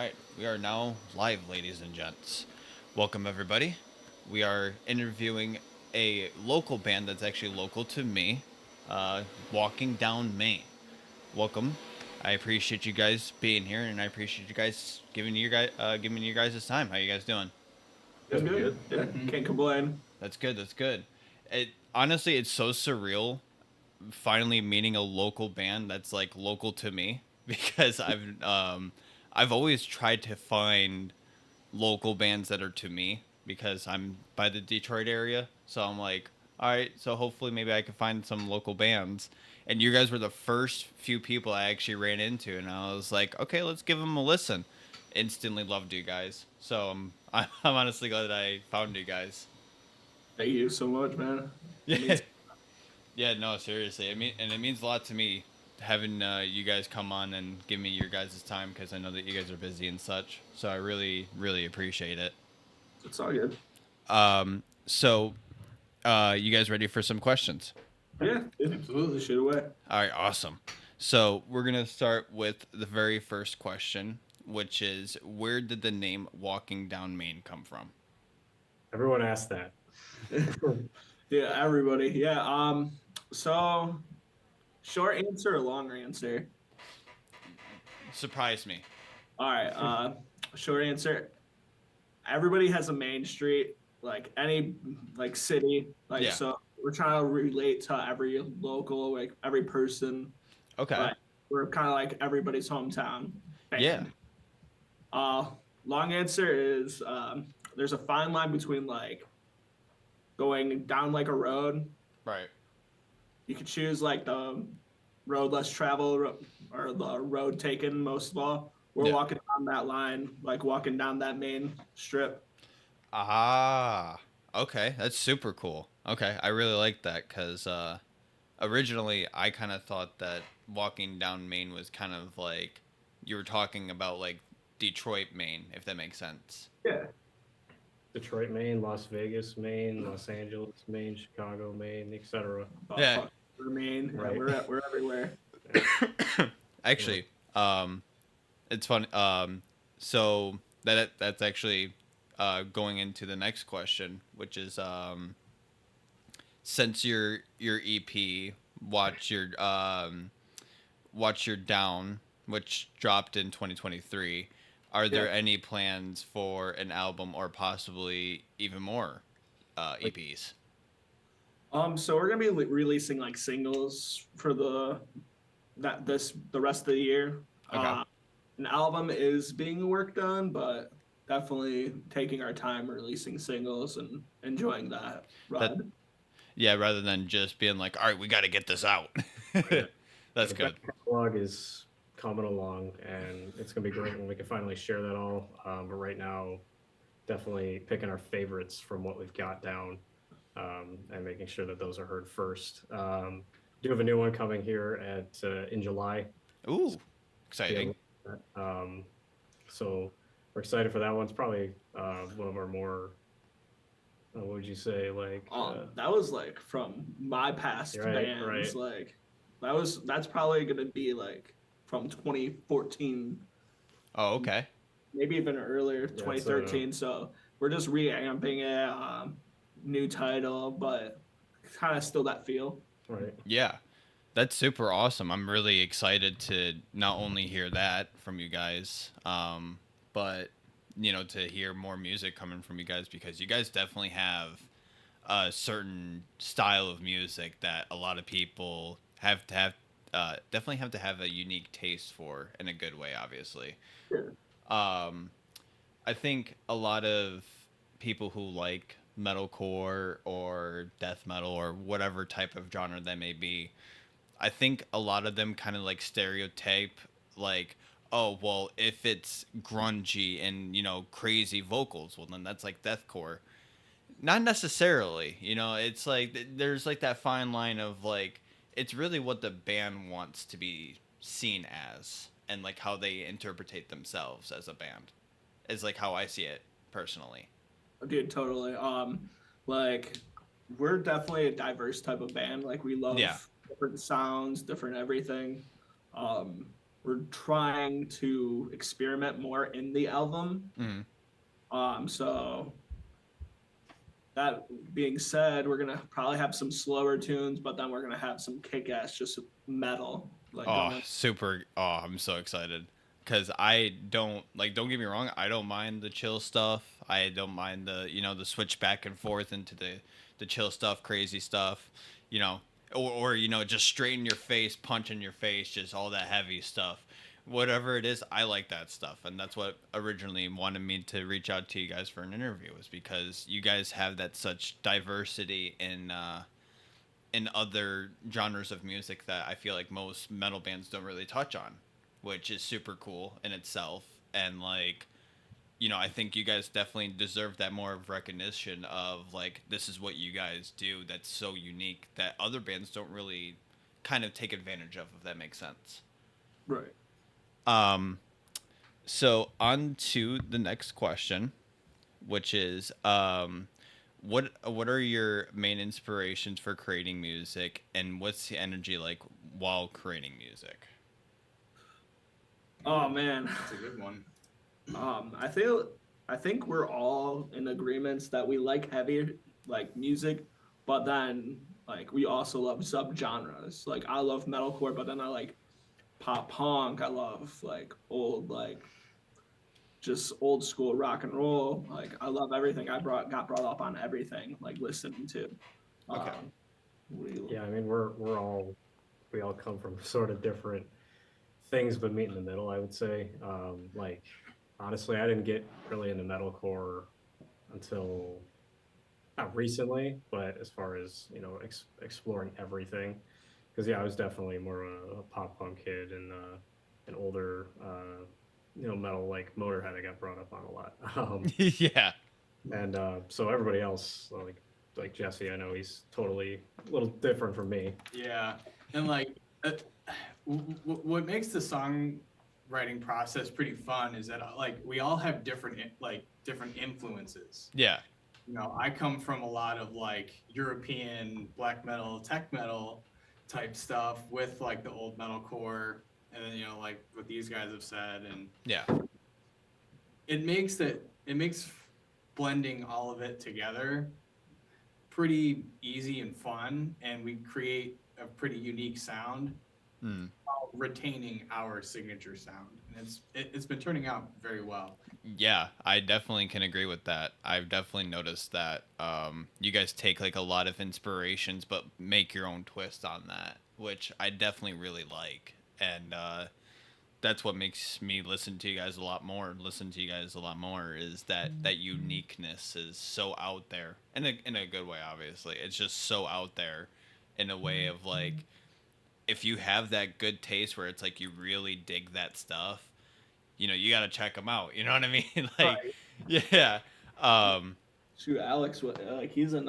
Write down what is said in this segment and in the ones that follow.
Alright, we are now live, ladies and gents. Welcome, everybody. We are interviewing a local band that's actually local to me, Walking Down Main. Welcome. I appreciate you guys being here, and I appreciate you guys giving you guys this time. How you guys doing? Doing Doing good. good. Yeah, can't complain. That's good. That's good. It honestly, it's so surreal finally meeting a local band that's like local to me because I've always tried to find local bands that are to me because I'm by the Detroit area. So I'm like, all right, so hopefully maybe I can find some local bands. And you guys were the first few people I actually ran into, and I was like, okay, let's give them a listen. Instantly loved you guys. So I'm honestly glad that I found you guys. Thank you so much, man. It Yeah, means yeah, no, seriously. I mean, and it means a lot to me having you guys come on and give me your guys' time because I know that you guys are busy and such. So I really, really appreciate it. it's all good. So you guys ready for some questions? Yeah, Absolutely. shoot away. All right, awesome. So we're gonna start with the very first question, which is where did the name Walking Down Main come from? Everyone asked that. Yeah, everybody. Yeah. So short answer or long answer? Surprise me. All right. Short answer. Everybody has a main street, like any like city. Like Yeah. so, we're trying to relate to every local, like every person. Okay. Like we're kind of like everybody's hometown Yeah. band. Uh, Long answer is there's a fine line between like going down like a road. Right. You could choose like the road less traveled or the road taken most of all. We're Yeah. walking down that line, like walking down that main strip. Ah. Okay, that's super cool. Okay, I really like that because originally I kind of thought that walking down Maine was kind of like you were talking about like Detroit, Maine, if that makes sense. Yeah. Detroit, Maine, Las Vegas, Maine, Los Angeles, Maine, Chicago, Maine, etc. Yeah, Fuck. We're Maine. Yeah, Right. we're everywhere. Yeah. actually, it's fun. So that's actually going into the next question, which is since your EP, watch your watch your down, which dropped in 2023. Are Yeah. there any plans for an album or possibly even more Like, EPs? So we're gonna be releasing like singles for the rest of the year. Okay. An album is being worked on, but definitely taking our time releasing singles and enjoying that That ride. Yeah, rather than just being like, all right, we got to get this out. yeah. That's The back good. catalog is coming along, and it's gonna be great when we can finally share that all. But right now, definitely picking our favorites from what we've got down, and making sure that those are heard first. Do have a new one coming here at in July. Ooh, Be able exciting. so we're excited for that one. It's probably one of our more, what would you say, like, That was like from my past right, bands. right. Like that's probably gonna be like from 2014, Oh, okay. maybe even earlier, Yeah, it's 2013. So we're just reamping it. New title, but kind of still that feel. right. Yeah, that's super awesome. I'm really excited to not only hear that from you guys, but to hear more music coming from you guys because you guys definitely have a certain style of music that a lot of people have to have definitely have to have a unique taste for in a good way, obviously. Yeah. Um, I think a lot of people who like metalcore or death metal or whatever type of genre that may be, I think a lot of them kind of like stereotype like, oh well, if it's grungy and crazy vocals, well then that's like deathcore. Not necessarily, it's like there's like that fine line of like it's really what the band wants to be seen as and like how they interpret themselves as a band is like how I see it personally. Dude, totally. Like we're definitely a diverse type of band. Like we Yeah. love different sounds, different everything. Um, we're trying to experiment more in the album. Mhm. So that being said, we're gonna probably have some slower tunes, but then we're gonna have some kick-ass just metal like Oh, going. super. Oh, I'm so excited. Cause I don't like. Don't get me wrong. I don't mind the chill stuff. I don't mind the switch back and forth into the chill stuff, crazy stuff. You know, or just straight in your face, punch in your face, just all that heavy stuff. Whatever it is, I like that stuff, and that's what originally wanted me to reach out to you guys for an interview, was because you guys have that such diversity in other genres of music that I feel like most metal bands don't really touch on, which is super cool in itself. And like, I think you guys definitely deserve that more of recognition of like, this is what you guys do that's so unique that other bands don't really kind of take advantage of, if that makes sense. Right. Um, so on to the next question, which is what are your main inspirations for creating music, and what's the energy like while creating music? Oh man. That's a good one. I think we're all in agreements that we like heavy like music, but then like we also love subgenres. Like I love metalcore, but then I like pop punk. I love like old like just old school rock and roll. Like I love everything. I got brought up on everything like listening to. Okay. Um, we, Yeah, I mean, we all come from sort of different things, but meet in the middle, I would say. Like, honestly, I didn't get really into metalcore until not recently, but as far as, exploring everything. Because, yeah, I was definitely more a pop punk kid and an older, metal like Motorhead I got brought up on a lot. Yeah. And so everybody else, like Jesse, I know he's totally a little different from me. Yeah, and like what makes the songwriting process pretty fun is that like we all have different influences. Yeah. I come from a lot of like European black metal, tech metal type stuff with like the old metalcore, and then like what these guys have said, and Yeah. it makes blending all of it together pretty easy and fun, and we create a pretty unique sound Hmm. while retaining our signature sound, and it's been turning out very well. Yeah, I definitely can agree with that. I've definitely noticed that you guys take like a lot of inspirations but make your own twist on that, which I definitely really like. And that's what makes me listen to you guys a lot more, is that uniqueness is so out there, in a good way. Obviously, it's just so out there in a way of like, if you have that good taste where it's like you really dig that stuff, you got to check them out, you know what I mean? Like, right. yeah. um Shoot, Alex, like he's in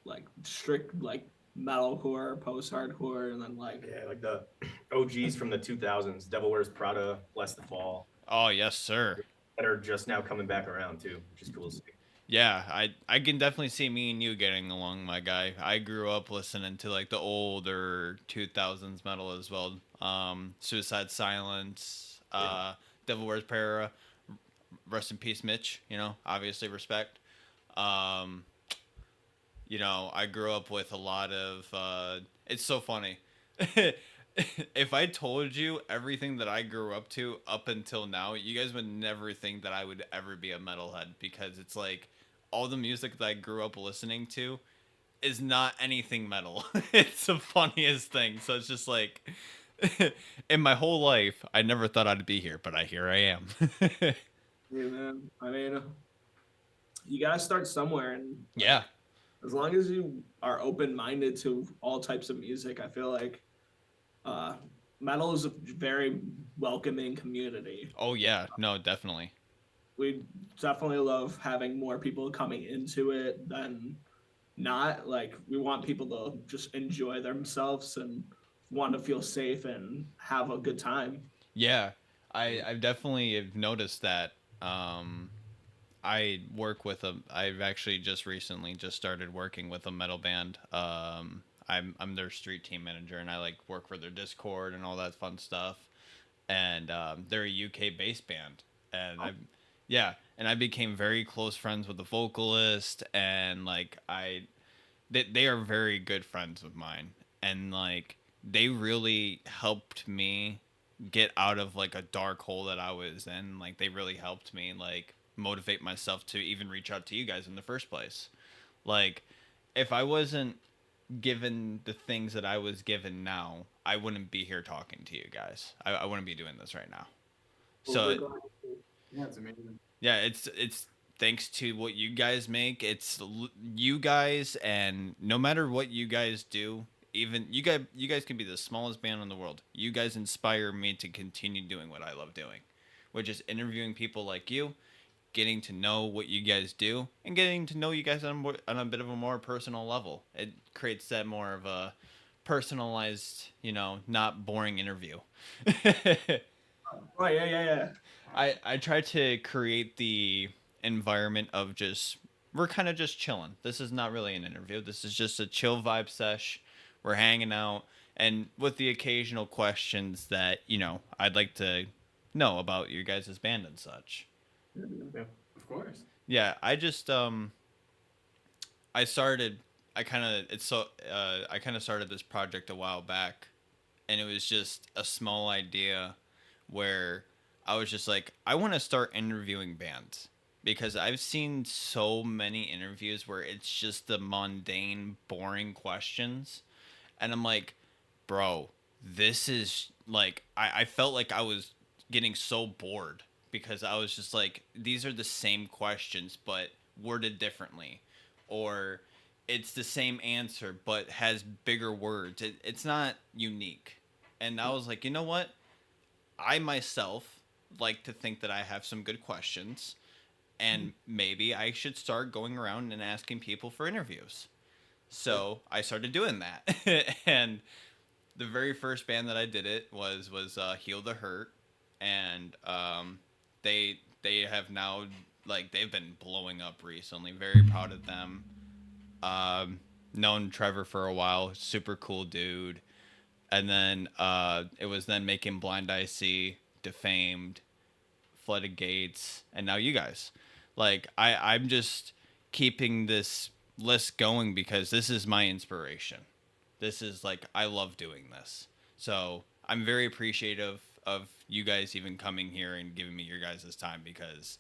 like strict like metalcore, post hardcore, and then like Yeah, like the OGs from the 2000s, Devil Wears Prada, Bless the Fall, oh yes, sir. that are just now coming back around too, which is cool to see. Yeah, I can definitely see me and you getting along, my guy. I grew up listening to like the older 2000s metal as well. Suicide Silence, Devil Wears Prada, rest in peace, Mitch. Obviously respect. Um, I grew up with a lot of. It's so funny. If I told you everything that I grew up to up until now, you guys would never think that I would ever be a metalhead, because it's like all the music that I grew up listening to is not anything metal. It's the funniest thing. So it's just like, in my whole life, I never thought I'd be here, but here I am. yeah, man. I mean, you gotta start somewhere, and like, Yeah. as long as you are open minded to all types of music, I feel like uh, metal is a very welcoming community. Oh yeah. No, definitely. We definitely love having more people coming into it than not. Like we want people to just enjoy themselves and want to feel safe and have a good time. Yeah. I've definitely have noticed that. I've actually just recently just started working with a metal band. I'm their street team manager, and I like work for their Discord and all that fun stuff. and they're a UK based band, and I became very close friends with the vocalist, and like they are very good friends of mine, and like they really helped me get out of like a dark hole that I was in. Like they really helped me like motivate myself to even reach out to you guys in the first place. Like if I wasn't given the things that I was given now, I wouldn't be here talking to you guys. I wouldn't be doing this right now. Well, we're So glad to- Yeah, it's amazing. yeah, it's thanks to what you guys make. You guys, and no matter what you guys do, even you guys can be the smallest band in the world. You guys inspire me to continue doing what I love doing, which is interviewing people like you, getting to know what you guys do, and getting to know you guys on a bit of a more personal level. It creates that more of a personalized, not boring interview. Right, yeah. I try to create the environment of just we're kind of just chilling. This is not really an interview. This is just a chill vibe sesh. We're hanging out and with the occasional questions that, I'd like to know about your guys' band and such. Yeah. Of course. Yeah, I started I kind of started this project a while back, and it was just a small idea where I was just like, I want to start interviewing bands because I've seen so many interviews where it's just the mundane, boring questions. And I'm like, bro, this is like, I felt like I was getting so bored because I was just like, these are the same questions, but worded differently. Or it's the same answer, but has bigger words. It's not unique. And I was like, you know what? I myself like to think that I have some good questions, and maybe I should start going around and asking people for interviews. So I started doing that, and the very first band that I did it was Heal the Hurt, and they have now like they've been blowing up recently. Very proud of them. Known Trevor for a while, super cool dude, and then it was then making Blind Eye See, Defamed, Flooded Gates, and now you guys. Like I'm just keeping this list going because this is my inspiration. This is like I love doing this. So I'm very appreciative of you guys even coming here and giving me your guys' time because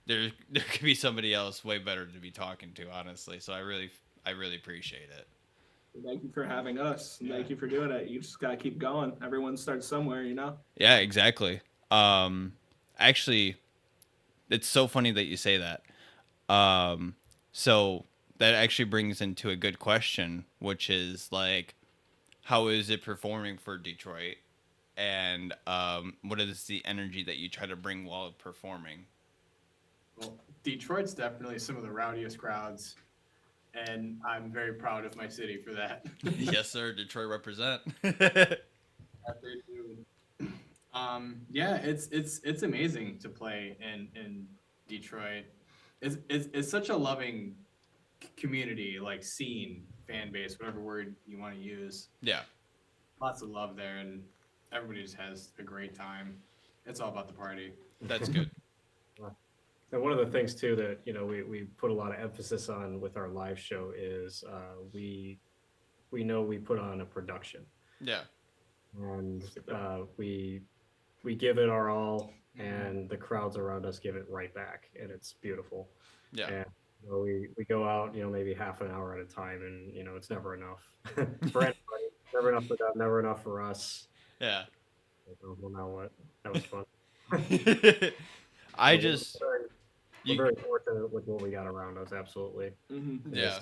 there could be somebody else way better to be talking to, honestly. So I really appreciate it. Thank you for having us. And Yeah. Thank you for doing it. You just gotta keep going. Everyone starts somewhere. Yeah, exactly. Actually, it's so funny that you say that. So that actually brings into a good question, which is like, how is it performing for Detroit, and what is the energy that you try to bring while performing? Well, Detroit's definitely some of the rowdiest crowds, and I'm very proud of my city for that. Yes, sir. Detroit represent. That they do. Yeah, it's amazing to play in Detroit. It's such a loving community, like scene, fan base, whatever word you want to use. Yeah. Lots of love there, and everybody just has a great time. It's all about the party. That's good. And one of the things too that we put a lot of emphasis on with our live show is we know we put on a production, Yeah. and we give it our all, and the crowds around us give it right back, and it's beautiful. Yeah. And we go out, maybe half an hour at a time, and it's never enough for anybody. Never enough for them, never enough for us. Yeah. Well, now what? That was fun. I So just we're you, very fortunate with what we got around us. Absolutely. Mm-hmm. yeah.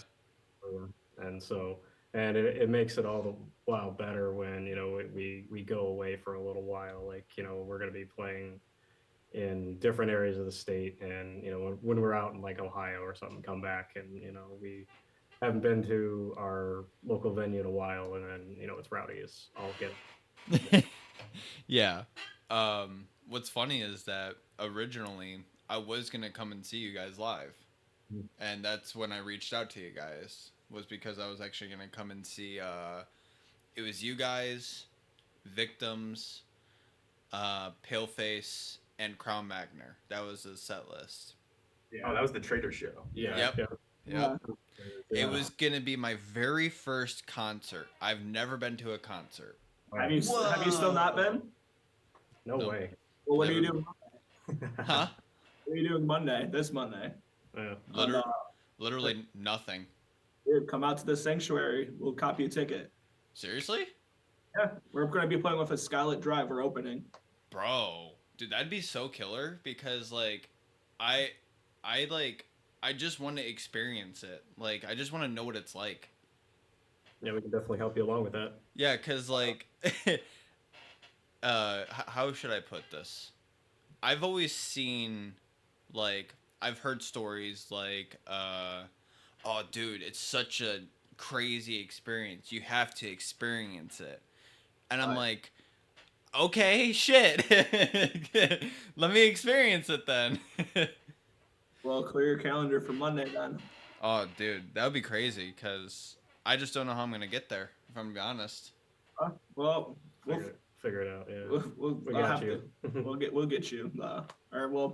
And so, and it makes it all the while better when we go away for a little while. Like we're going to be playing in different areas of the state, and when we're out in like Ohio or something, come back, and we haven't been to our local venue in a while, and then it's rowdy as all get. Yeah. What's funny is that originally I was gonna come and see you guys live, Mhm. and that's when I reached out to you guys. Was because I was actually gonna come and see. It was you guys, Victims, Paleface, and Crown Magner. That was the set list. Oh, that was the Trader Show. Yeah. Yep. Yeah. Yep. Yeah. It was gonna be my very first concert. I've never been to a concert. Have you still not been? No No. way. Well, what are you Never. doing? Huh? What are you doing Monday? This Monday? Yeah. Literally, literally nothing. Dude, come out to the sanctuary. We'll copy a ticket. Seriously? Yeah, we're gonna be playing with a Scarlet Drive. We're opening. Bro, dude, that'd be so killer because like I I just want to experience it. Like I just want to know what it's like. Yeah, we can definitely help you along with that. Yeah, cuz like how should I put this? I've always seen like I've heard stories like oh dude, it's such a crazy experience. You have to experience it. And I'm like, okay, shit. Let me experience it then. Well, clear your calendar for Monday then. Oh, dude, that would be crazy because I just don't know how I'm gonna get there. If I'm gonna be honest. Well, Figure it out. Yeah. We I'll got have you. to- we'll get you. Or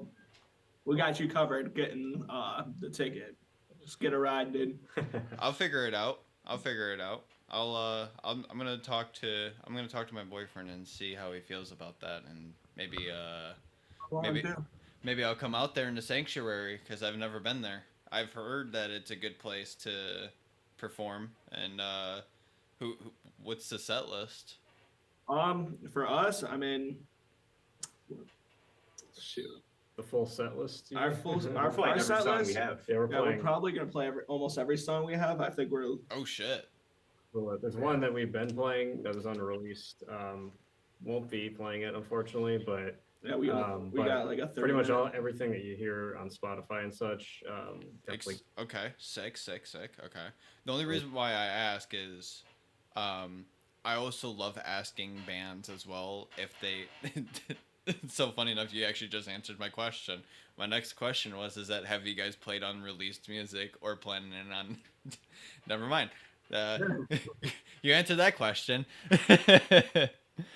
we got you covered getting the ticket. Just get a ride, dude. I'll figure it out. I'll figure it out. I'm gonna talk to my boyfriend and see how he feels about that, and maybe I'll come out there in the sanctuary because I've never been there. I've heard that it's a good place to perform, and what's the set list? For us, I mean, shoot, The full set list. you our mean? full We're our, playing our every set song list. we have. Yeah, we're Yeah, we're playing. probably gonna play almost every song we have. I think we're Oh shit! There's one that we've been playing that was unreleased. Won't be playing it unfortunately, but yeah we but got like a 30 pretty much minute- everything that you hear on Spotify and such. Definitely. Okay, sick. Okay. The only reason why I ask is, I also love asking bands as well if they. It's so funny enough. You actually just answered my question. My next question was: that have you guys played unreleased music or planning on? Never mind. You answered that question.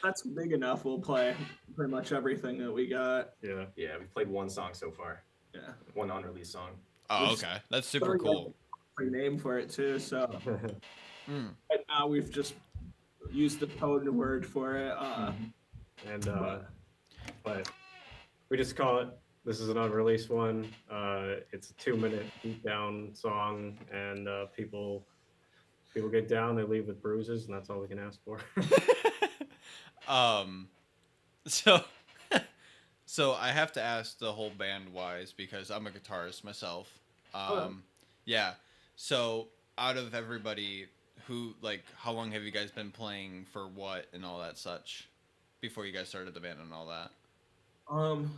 That's big enough. We'll play pretty much everything that we got. Yeah. Yeah, we've played one song so far. Yeah, One unreleased song. Oh, okay. That's super cool. free name for it too. So Mm. right now we've just used the code word for it. And but we just call it. This is an unreleased one. It's a 2-minute beat down song, and people get down, they leave with bruises, and that's all we can ask for. So so I have to ask the whole band wise because I'm a guitarist myself. Yeah. So out of everybody who like how long have you guys been playing for what and all that such before you guys started the band and all that?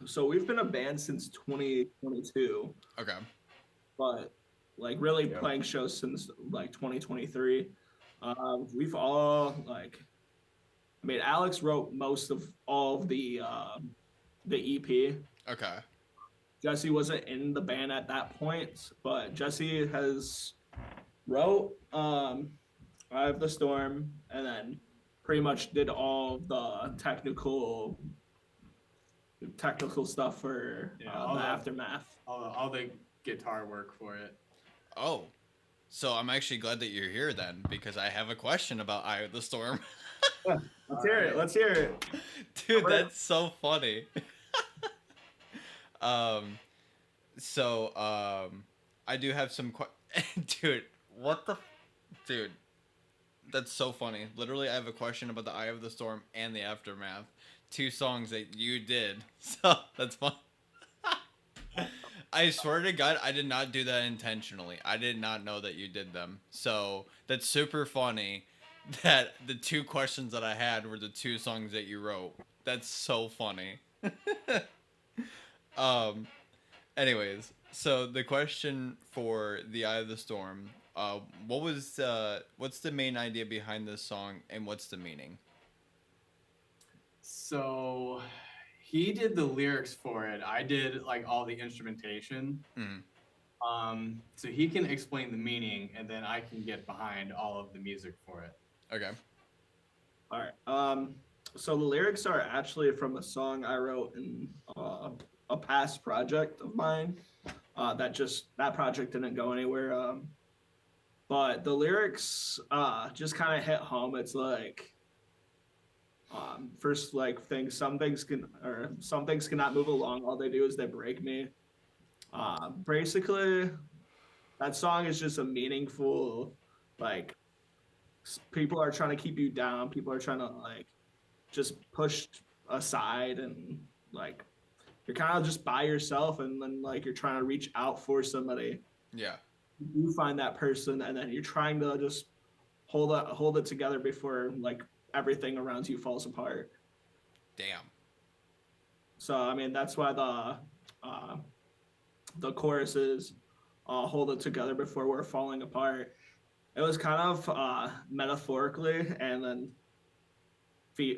So we've been a band since 2022, Okay. but like really Yeah. playing shows since like 2023. We've all like, I mean, Alex wrote most of all of the EP. Okay. Jesse wasn't in the band at that point, but Jesse has wrote Eye of the Storm and then pretty much did all the technical stuff for Yeah, all the that. Aftermath. All the guitar work for it. Oh. So I'm actually glad that you're here then because I have a question about Eye of the Storm. Let's hear it. Let's hear it. Dude, that's so funny. I do have some dude, what the dude. That's so funny. Literally I have a question about the Eye of the Storm and the Aftermath. 2 songs that you did. So, that's fun. I swear to God, I did not do that intentionally. I did not know that you did them. So, that's super funny that the 2 questions that I had were the 2 songs that you wrote. That's so funny. Anyways, so the question for the Eye of the Storm, what's the main idea behind this song and what's the meaning? So he did the lyrics for it. I did like all the instrumentation. Mhm. So he can explain the meaning, and then I can get behind all of the music for it. Okay. All right. So the lyrics are actually from a song I wrote in a past project of mine. That project didn't go anywhere. But the lyrics just kind of hit home. It's like first like things some things cannot move along. All they do is they break me. Basically, that song is just a meaningful like people are trying to keep you down. People are trying to like just pushed aside and like you're kind of just by yourself and then like you're trying to reach out for somebody. Yeah. You find that person and then you're trying to just hold it together before like everything around you falls apart. Damn. So I mean that's why the choruses hold it together before we're falling apart. It was kind of metaphorically and then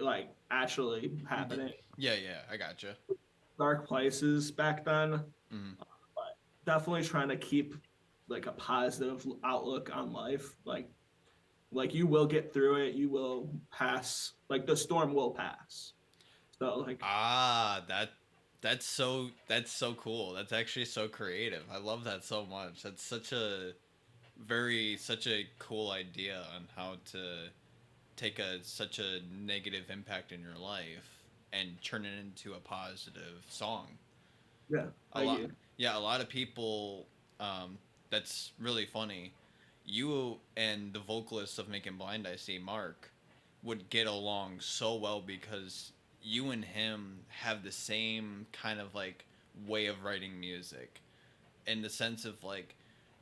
like actually happening. Yeah, yeah, I gotcha. Dark places back then. Mhm. Definitely trying to keep like a positive outlook on life. Like you will get through it. You will pass. Like the storm will pass. So like Ah, that's so cool. That's actually so creative. I love that so much. That's such a cool idea on how to take such a negative impact in your life and turn it into a positive song. yeah, A like lot, you. yeah, a lot of people. That's really funny. You and the vocalist of Making Blind I See, Mark, would get along so well because you and him have the same kind of like way of writing music, in the sense of like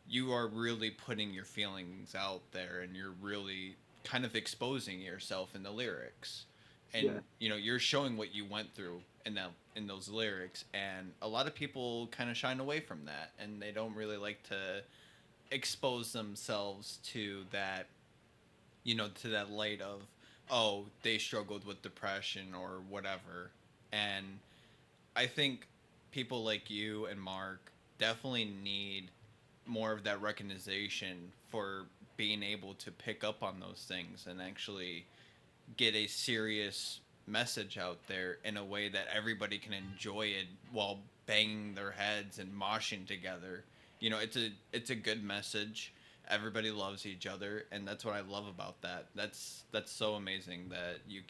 you are really putting your feelings out there and you're really kind of exposing yourself in the lyrics, Yeah, and you're showing what you went through in those lyrics, and a lot of people kind of shine away from that and they don't really like to expose themselves to that, to that light of, oh, they struggled with depression or whatever. And I think people like you and Mark definitely need more of that recognition for being able to pick up on those things and actually get a serious message out there in a way that everybody can enjoy it while banging their heads and moshing together. It's a good message. Everybody loves each other, and that's what I love about that. That's so amazing that you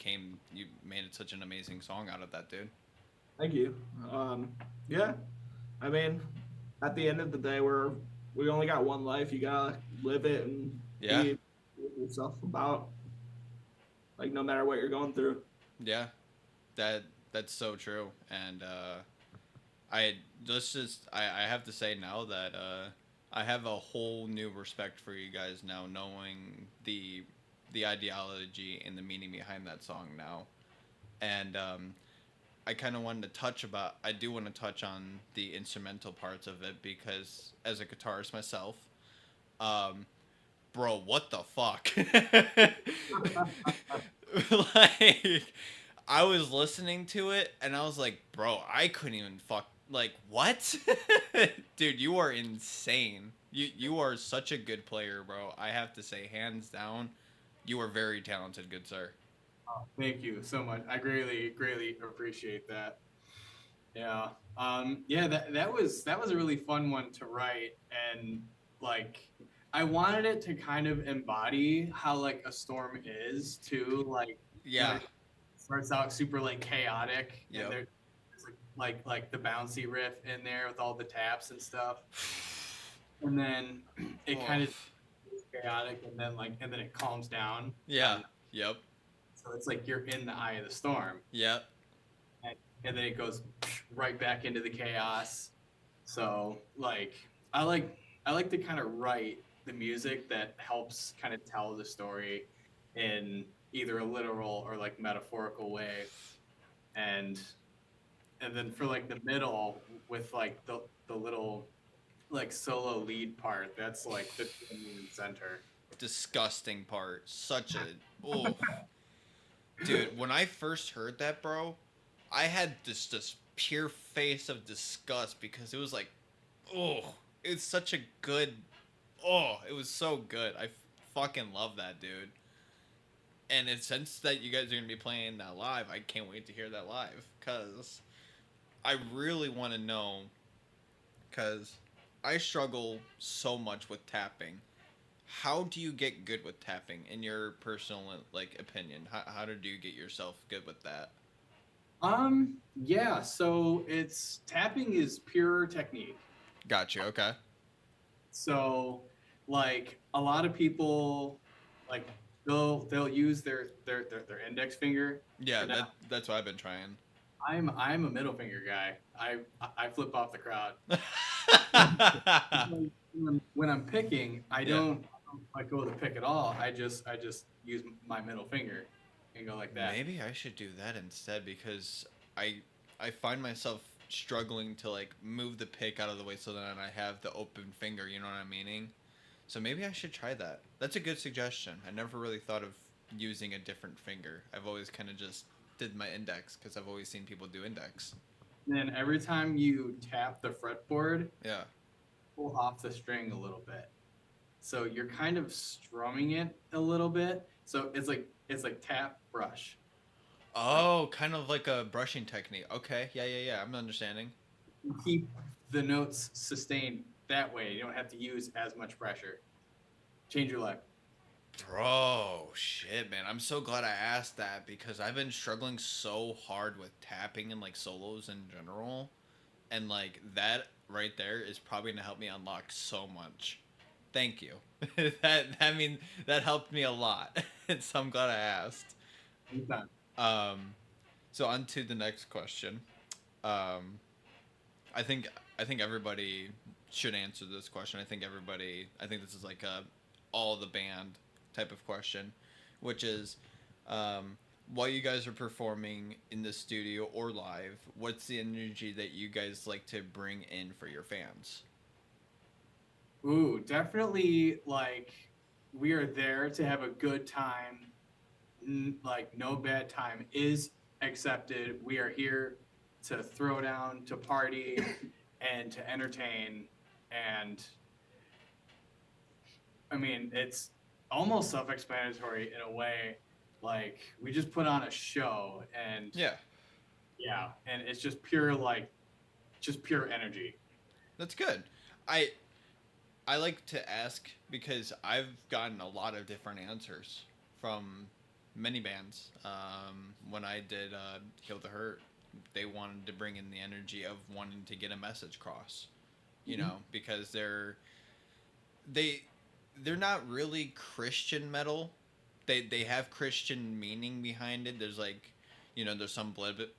made it such an amazing song out of that, dude. thank you. Yeah, I mean, at the end of the day, we only got one life. You gotta live it and Yeah, be yourself about like no matter what you're going through. yeah, that's so true. And I I have to say now that I have a whole new respect for you guys now, knowing the ideology and the meaning behind that song now. And I kind of wanted to I do want to touch on the instrumental parts of it because as a guitarist myself, um, bro, what the fuck? Like, I was listening to it and I was like, bro, I couldn't even like, what? Dude, you are insane. You are such a good player, bro. I have to say, hands down, you are very talented, good sir. Thank you so much. I greatly appreciate that. Yeah. Yeah, that was a really fun one to write, and like I wanted it to kind of embody how like a storm is too. Like, Yeah. it starts out super like chaotic, and Yep. there's like the bouncy riff in there with all the taps and stuff, and then it Oh. kind of chaotic, and then it calms down. Yeah. Yep. So it's like you're in the eye of the storm, Yep. and then it goes right back into the chaos. So like I like I like to kind of write the music that helps kind of tell the story in either a literal or like metaphorical way. And then for like the middle with like the little like solo lead part, that's like the center. Disgusting part. Such a oh, dude. When I first heard that, bro, I had this pure face of disgust because it was like, oh, it's such a good. Oh, it was so good. I fucking love that, dude. And it's since that you guys are gonna be playing that live, I can't wait to hear that live because I really want to know because I struggle so much with tapping. How do you get good with tapping in your personal like opinion? How did you get yourself good with that? Yeah, so it's tapping is pure technique. Got you. Okay. So like a lot of people like they'll use their index finger Yeah, to that tap. that's what I've been trying. I'm a middle finger guy. I flip off the crowd. When I'm picking, Yeah. I don't like go to pick at all. I just use my middle finger and go like that. Maybe I should do that instead because I I find myself struggling to like move the pick out of the way so that I have the open finger, you know what I'm meaning? So maybe I should try that. That's a good suggestion. I never really thought of using a different finger. I've always kind of just did my index because I've always seen people do index. And then every time you tap the fretboard, Yeah. pull off the string a little bit. So you're kind of strumming it a little bit. So it's like tap brush. Oh, kind of like a brushing technique. Okay. Yeah, yeah, yeah. I'm understanding. You keep the notes sustained that way. You don't have to use as much pressure. Change your life. Bro, shit, man. I'm so glad I asked that because I've been struggling so hard with tapping and like solos in general. And like that right there is probably gonna help me unlock so much. Thank you. that mean that helped me a lot. So I'm glad I asked. Anytime. Um so on to the next question. Um I think I think everybody should answer this question. I think this is like a all the band type of question, which is um, while you guys are performing in the studio or live, what's the energy that you guys like to bring in for your fans? Ooh, definitely like we are there to have a good time. Like no bad time is accepted. We are here to throw down, to party, and to entertain. And I mean, it's almost self-explanatory in a way. Like we just put on a show, and Yeah, yeah, and it's just pure like just pure energy. that's good. I I like to ask because I've gotten a lot of different answers from many bands. When I did Heal the Hurt, they wanted to bring in the energy of wanting to get a message across, you know, because they they're not really Christian metal. They have Christian meaning behind it. There's like, you know, there's some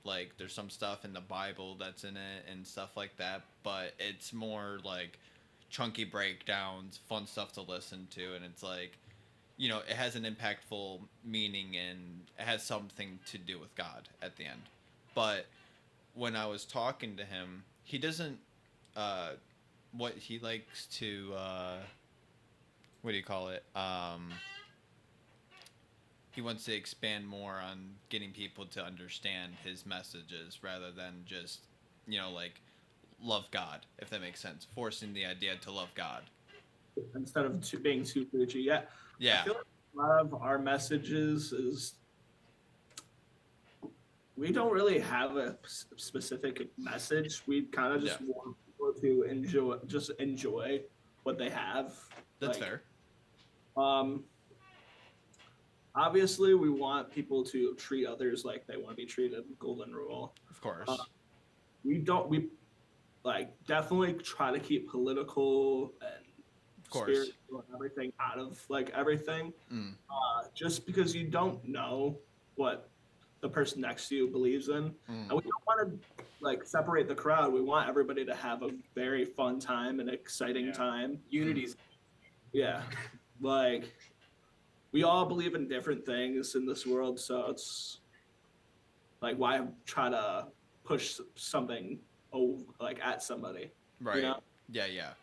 like there's some stuff in the Bible that's in it and stuff like that, but it's more like chunky breakdowns, fun stuff to listen to, and it's like, you know, it has an impactful meaning and it has something to do with God at the end. But when I was talking to him, he doesn't uh what he likes to what do you call it? He wants to expand more on getting people to understand his messages rather than just, you know, like love God, if that makes sense. Forcing the idea to love God. Instead of being too preachy. Yeah, I Yeah. feel like a lot of our messages is we don't really have a specific message. We kind of just Yeah. want people to enjoy what they have. That's Like, fair. um, obviously, we want people to treat others like they want to be treated. Golden rule. Of Uh, course. we like definitely try to keep political and Of course. spiritual and everything out of like everything. Mm. Just because you don't know what the person next to you believes in. And Mm. we don't want to like separate the crowd. We want everybody to have a very fun time and exciting Yeah. time. Unity's Yeah. Like we all believe in different things in this world, so it's like why try to push something like at somebody, Right. you know? Yeah, yeah.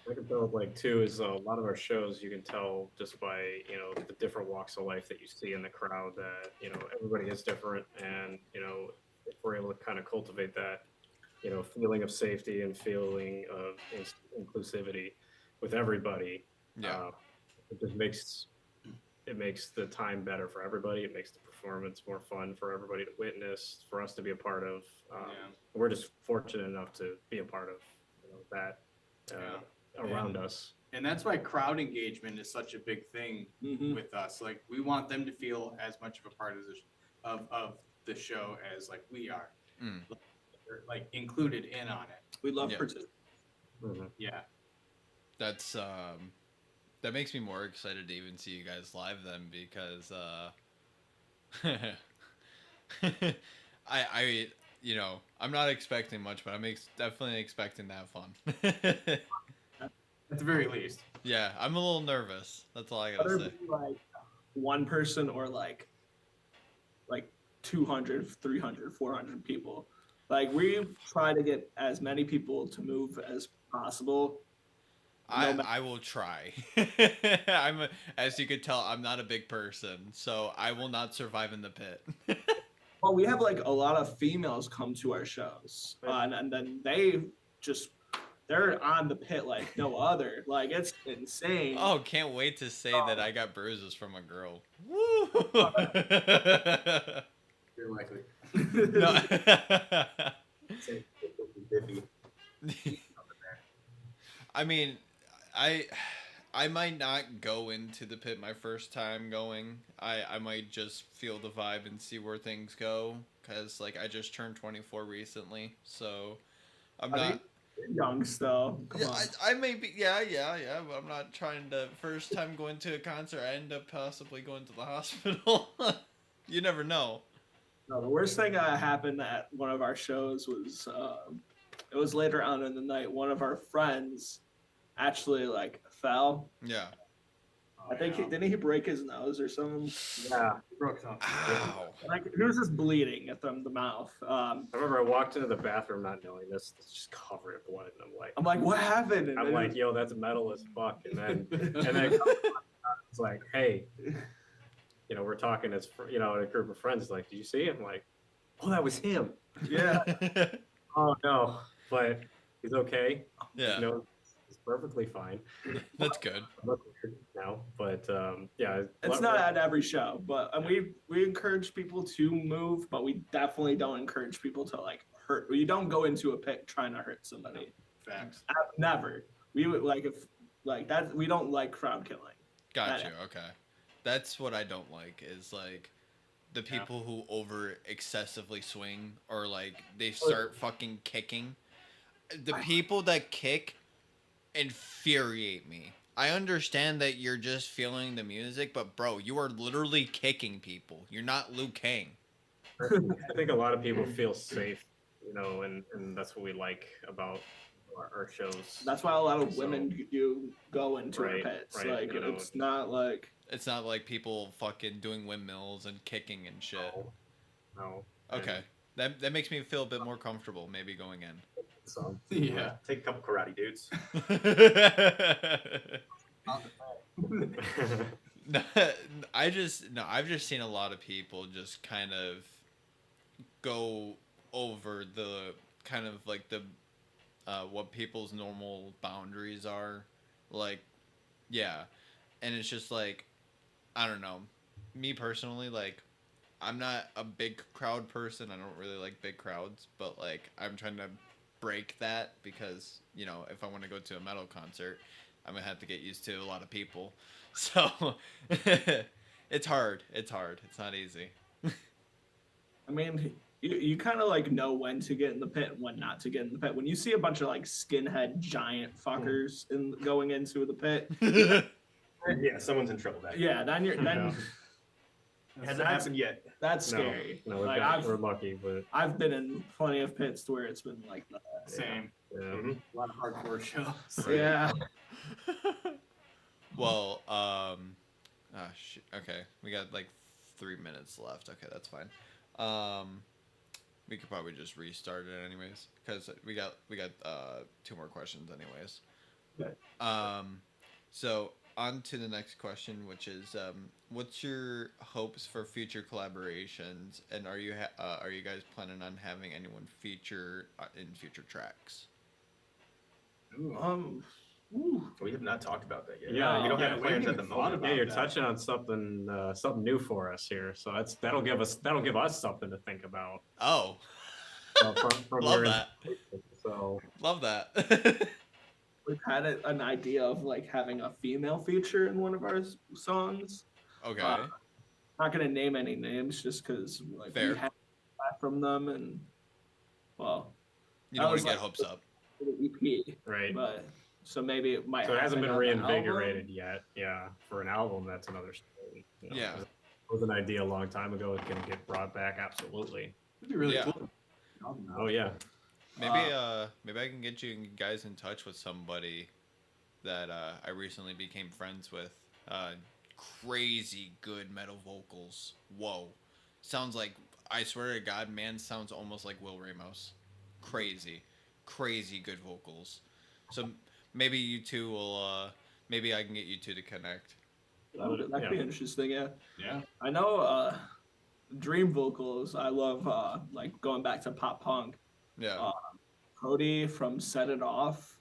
I can tell, like, too, is a lot of our shows, you can tell just by, the different walks of life that you see in the crowd that, everybody is different. And, if we're able to kind of cultivate that, feeling of safety and feeling of inclusivity with everybody, Yeah. it just makes it makes the time better for everybody. It makes the performance more fun for everybody to witness, for us to be a part of. Yeah. We're just fortunate enough to be a part of, that around us. And that's why crowd engagement is such a big thing Mhm. with us. Like we want them to feel as much of a part of of the show as like we are. Mm. They're, like included in on it. We love Yeah. participation. Mhm. Yeah. That's that makes me more excited to even see you guys live then because I I'm not expecting much, but I'm definitely expecting to have fun. At the very least. Yeah, I'm a little nervous. That's all I gotta Whether say. it be like one person or like 200, 300, 400 people. Like we try to get as many people to move as possible. I will try. As you could tell, I'm not a big person, so I will not survive in the pit. Well, we have like a lot of females come to our shows, and then they're on the pit like no other. Like it's insane. Oh, can't wait to say that I got bruises from a girl. Woo! You're likely. No. Say 50-50. I mean, I I might not go into the pit my first time going. I might just feel the vibe and see where things go cuz like I just turned 24 recently. So I'm I not mean, you're young still. Come yeah, on. I may be yeah, but I'm not trying to first time going to a concert I end up possibly going to the hospital. You never know. No, the worst thing that happened at one of our shows was it was later on in the night. One of our friends actually like fell. Yeah. I think didn't he break his nose or something? Yeah. Broke something. Ow. Like he was just bleeding at the mouth. I remember I walked into the bathroom not knowing this. It's just covered in blood, and I'm like, what happened? And I'm then- like, yo, that's metal as fuck. And then it's like, hey, we're talking as in a group of friends. Like, did you see him? Like, oh, that was him. yeah. Oh no, but he's okay. Yeah. He's perfectly fine. That's good. I look weird now, but yeah, It's not at every show, but and we encourage people to move, but we definitely don't encourage people to like hurt. You don't go into a pit trying to hurt somebody. Facts. Never. We would like if like that. We don't like crowd killing. Got you. Okay. That's what I don't like is like the people who over excessively swing or like they start fucking kicking. The people that kick infuriate me. I understand that you're just feeling the music, but bro, you are literally kicking people. You're not Liu Kang. I think a lot of people feel safe, and that's what we like about our shows. That's why a lot of women do go into our Right, pits. right, Like it's not like It's not like people fucking doing windmills and kicking and shit. No. Okay. That makes me feel a bit more comfortable maybe going in. So Yeah. Take a couple karate dudes. No, I've just seen a lot of people just kind of go over the kind of like the what people's normal boundaries are, like, yeah, and it's just like, I don't know, me personally, like, I'm not a big crowd person. I don't really like big crowds, but like I'm trying to break that because if I want to go to a metal concert, I'm gonna have to get used to a lot of people. So it's hard. It's hard. It's not easy. I mean, you kind of like know when to get in the pit and when not to get in the pit. When you see a bunch of like skinhead giant fuckers going into the pit, Yeah, someone's in trouble back. yeah, then you're then It hasn't happened yet. that's scary. No, Like, we're lucky, but I've been in plenty of pits to where it's been like that. Same. yeah. Mhm. A lot of hardcore shows. Right. Yeah. Well, okay, we got like 3 minutes left. Okay, that's fine. We could probably just restart it anyways, because we got 2 more questions anyways. Okay. So on to the next question, which is, what's your hopes for future collaborations, and are you guys planning on having anyone feature in future tracks? Ooh. Ooh, We have not talked about that yet. Yeah, we don't yeah, have we plans haven't at the even thought moment. Yeah, about you're that. touching on something new for us here. So that'll give us something to think about Oh, from love your that. inspiration. So Love that. we've had an idea of like having a female feature in one of our songs. Okay. Not gonna name any names just because like we Fair. had that from them, and well, You that don't want was to get like hopes up. for the EP, right. but so maybe it might So it hasn't happen been on the reinvigorated album. yet. Yeah, for an album, that's another story. Yeah. It was an idea a long time ago. It's gonna get brought back. Absolutely. It'd be really Yeah. cool. Oh yeah. Maybe I can get you guys in touch with somebody that I recently became friends with. Crazy good metal vocals. Whoa. Sounds like, I swear to God, man, sounds almost like Will Ramos. Crazy. Crazy good vocals. So maybe you two will, maybe I can get you two to connect. That could be interesting. Yeah, Yeah. I know. Dream vocals. I love like going back to pop punk. Yeah. Uh, Cody from Set It Off.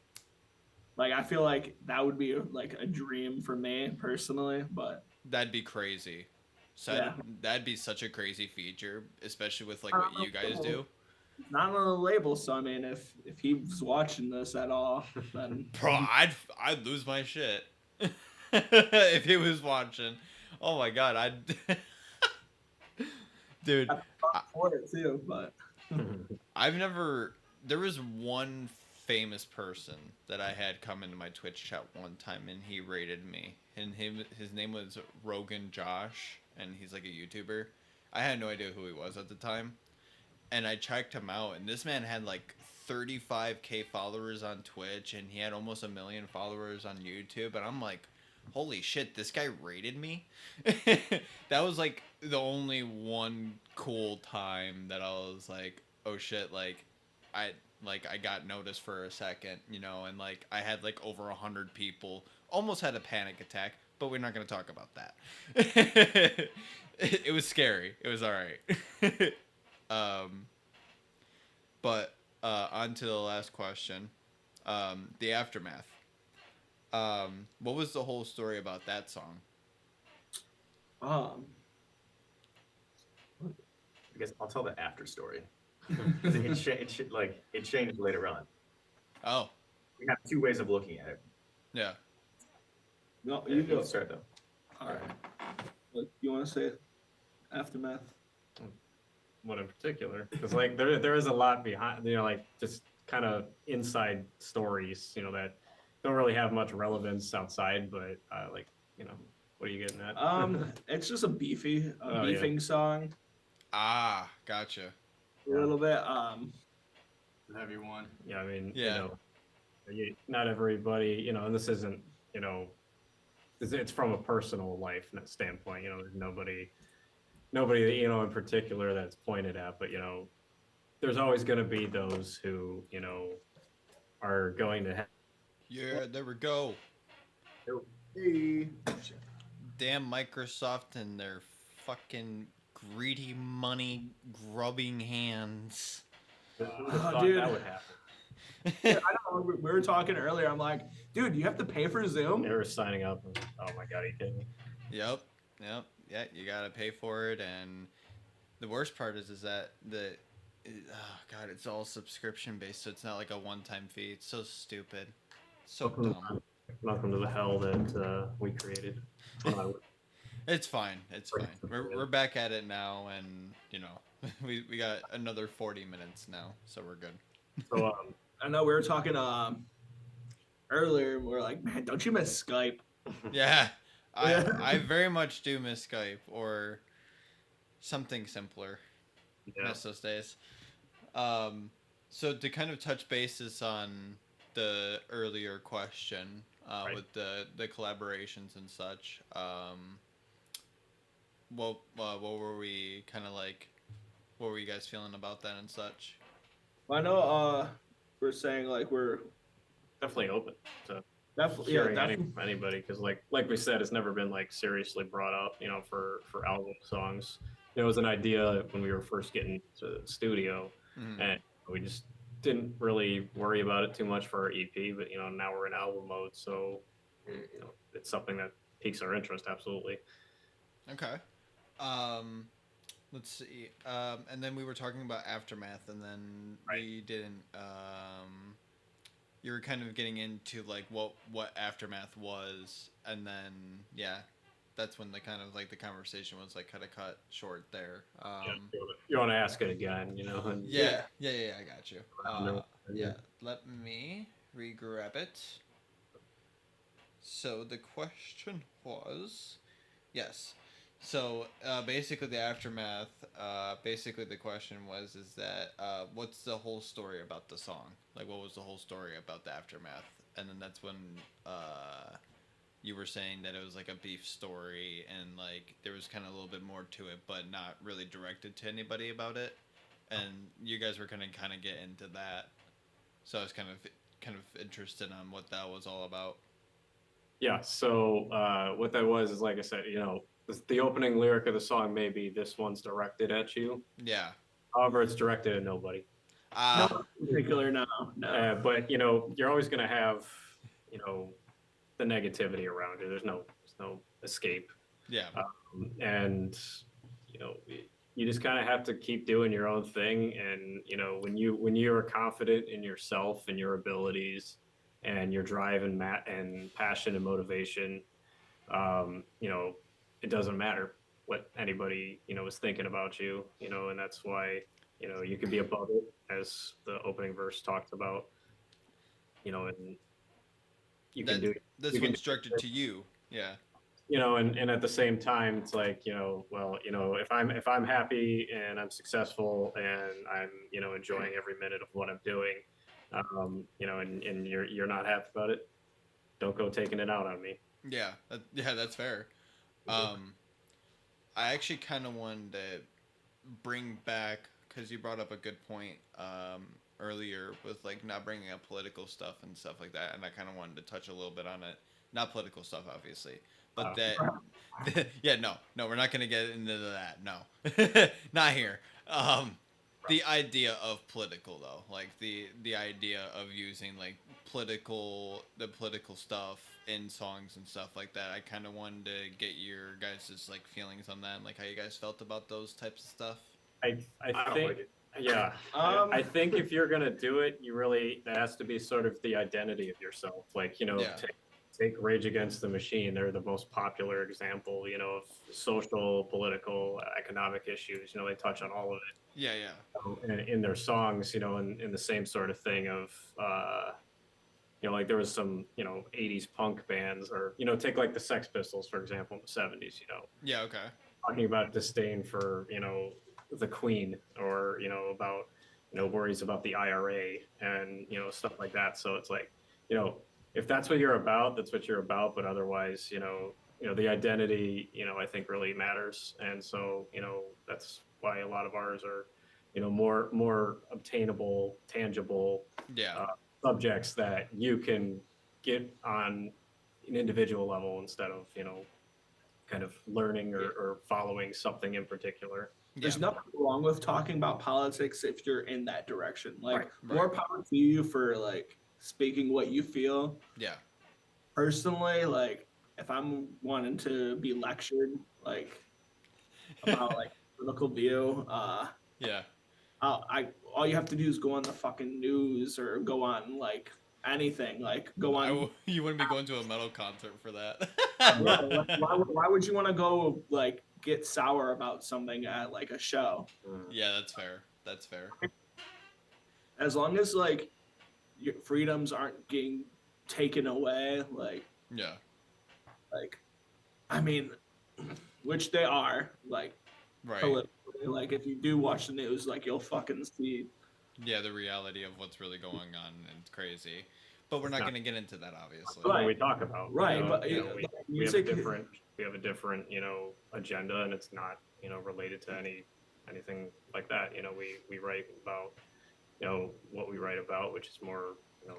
Like I feel like that would be like a dream for me personally, but That'd be crazy. So Yeah. that'd be such a crazy feature, especially with like what you guys do. it's not on the label. So I mean, if he's watching this at all, then Bro, I'd lose my shit if he was watching. Oh my god, dude. for it too. But I've never. There was one famous person that I had come into my Twitch chat one time, and he rated me. And his name was Rogan Josh, and he's like a YouTuber. I had no idea who he was at the time, and I checked him out, and this man had like 35K followers on Twitch, and he had almost 1 million followers on YouTube, and I'm like, holy shit, this guy rated me. That was like the only one cool time that I was like, oh shit, like I got noticed for a second, you know, and like I had like over 100 people, almost had a panic attack, but we're not gonna talk about that. It was scary. It was all right. But on to the last question, the aftermath. What was the whole story about that song? um, I guess I'll tell the after story. It changed later on. Oh, We have two ways of looking at it. yeah. no, Yeah, you you go. can start though. All right. What, you want to say aftermath? What in particular? Because like there is a lot behind, like just kind of inside stories, that don't really have much relevance outside, but like, what are you getting at? It's just a Oh, yeah. beefing song, Ah, gotcha. a little bit. The heavy one. Yeah, I mean, Yeah. not everybody, and this isn't, it's from a personal life standpoint. There's nobody, in particular that's pointed at, but there's always going to be those who, are going to have. Yeah, there we go. Hey. Damn Microsoft and their fucking greedy money grubbing hands. Dude. That would happen. I know. We were talking earlier. I'm like, dude, you have to pay for Zoom. They were signing up. And, oh my god, are you kidding me? Yep. Yeah, you gotta pay for it, and the worst part is that oh god, it's all subscription based, so it's not like a one-time fee. It's so stupid, so dumb. Welcome to the hell that we created. It's fine. It's fine. We're back at it now, and we got another 40 minutes now, so we're good. So I know we were talking earlier. We're like, man, don't you miss Skype? Yeah, Yeah. I very much do miss Skype or something simpler. yeah. Miss those days. So to kind of touch bases on the earlier question Right. with the collaborations and such, what were we kind of like? What were you guys feeling about that and such? Well, I know we're saying like we're Definitely open to definitely hearing definitely. anybody because like we said, it's never been like seriously brought up, for album songs. It was an idea when we were first getting to the studio, Mhm. and we just didn't really worry about it too much for our EP, but you know, now we're in album mode, so you know, it's something that piques our interest. Absolutely. Okay. Um, let's see. And then we were talking about Aftermath, and then we didn't. You were kind of getting into like what Aftermath was, and then yeah, that's when the kind of like the conversation was like kind of cut short there. You want to ask it again, you know? And Yeah, I got you. No, Yeah, let me re-grab it. So the question was, yes. So basically, the aftermath. Basically, the question was, is that what's the whole story about the song? Like, what was the whole story about the aftermath? And then that's when you were saying that it was like a beef story, and like there was kind of a little bit more to it, but not really directed to anybody about it. And you guys were gonna kind of get into that, so I was kind of interested on what that was all about. Yeah. So what that was is, like I said, you know, the opening lyric of the song may be "This one's directed at you." Yeah. However, it's directed at nobody. No particular, no. But you know, you're always going to have, you know, the negativity around you. There's no escape. Yeah. And you know, you just kind of have to keep doing your own thing. And you know, when you are confident in yourself and your abilities, and your drive and and passion and motivation, you know, it doesn't matter what anybody, you know, is thinking about you. You know, and that's why, you know, you can be above it, as the opening verse talks about. You know, and you can That do. this You can one's directed to you. Yeah. you know, and at the same time, it's like, you know, well, you know, if I'm happy and I'm successful and I'm, you know, enjoying every minute of what I'm doing, you know, and you're not happy about it, don't go taking it out on me. Yeah. Yeah, that's fair. Um, I actually kind of wanted to bring back because you brought up a good point earlier with like not bringing up political stuff and stuff like that, and I kind of wanted to touch a little bit on it. Not political stuff, obviously, but yeah, no, we're not gonna get into that. No, not here. The idea of political though, like the idea of using like political stuff in songs and stuff like that. I kind of wanted to get your guys' like feelings on that, and, like how you guys felt about those types of stuff. I don't think, like it. yeah, I think if you're gonna do it, you really, that has to be sort of the identity of yourself. Like, you know, Yeah. take Rage Against the Machine. They're the most popular example, you know, of social, political, economic issues. You know, they touch on all of it Yeah, yeah, in their songs. You know, in the same sort of thing of, you know, like there was some, you know, 80s punk bands, or, you know, take like the Sex Pistols, for example, in the 70s, you know, yeah. Okay. talking about disdain for, you know, the Queen, or, you know, about, you know, worries about the IRA and, you know, stuff like that. So it's like, you know, if that's what you're about, that's what you're about. But otherwise, you know, the identity, you know, I think really matters. And so, you know, that's why a lot of ours are, you know, more obtainable, tangible, Yeah. subjects that you can get on an individual level, instead of, you know, kind of learning or following something in particular. There's Yeah. nothing wrong with talking about politics if you're in that direction. Like, Right, more power to you for like speaking what you feel. Yeah. Personally, like if I'm wanting to be lectured like about like political view, Yeah. I all you have to do is go on the fucking news or go on like anything, like go on. You wouldn't be going to a metal concert for that. Yeah, like, why would you want to go like get sour about something at like a show? Yeah, that's fair. That's fair. As long as like your freedoms aren't getting taken away, Yeah. like I mean, which they are, like Right. politically. Like if you do watch the news, like you'll fucking see. Yeah, the reality of what's really going on, and it's crazy. But we're not going to get into that, obviously. What Right. we talk about, Right, you know, but you know, like, we have a music. different, you know, agenda, and it's not, you know, related to anything like that. You know, we write about, you know, what we write about, which is more, you know,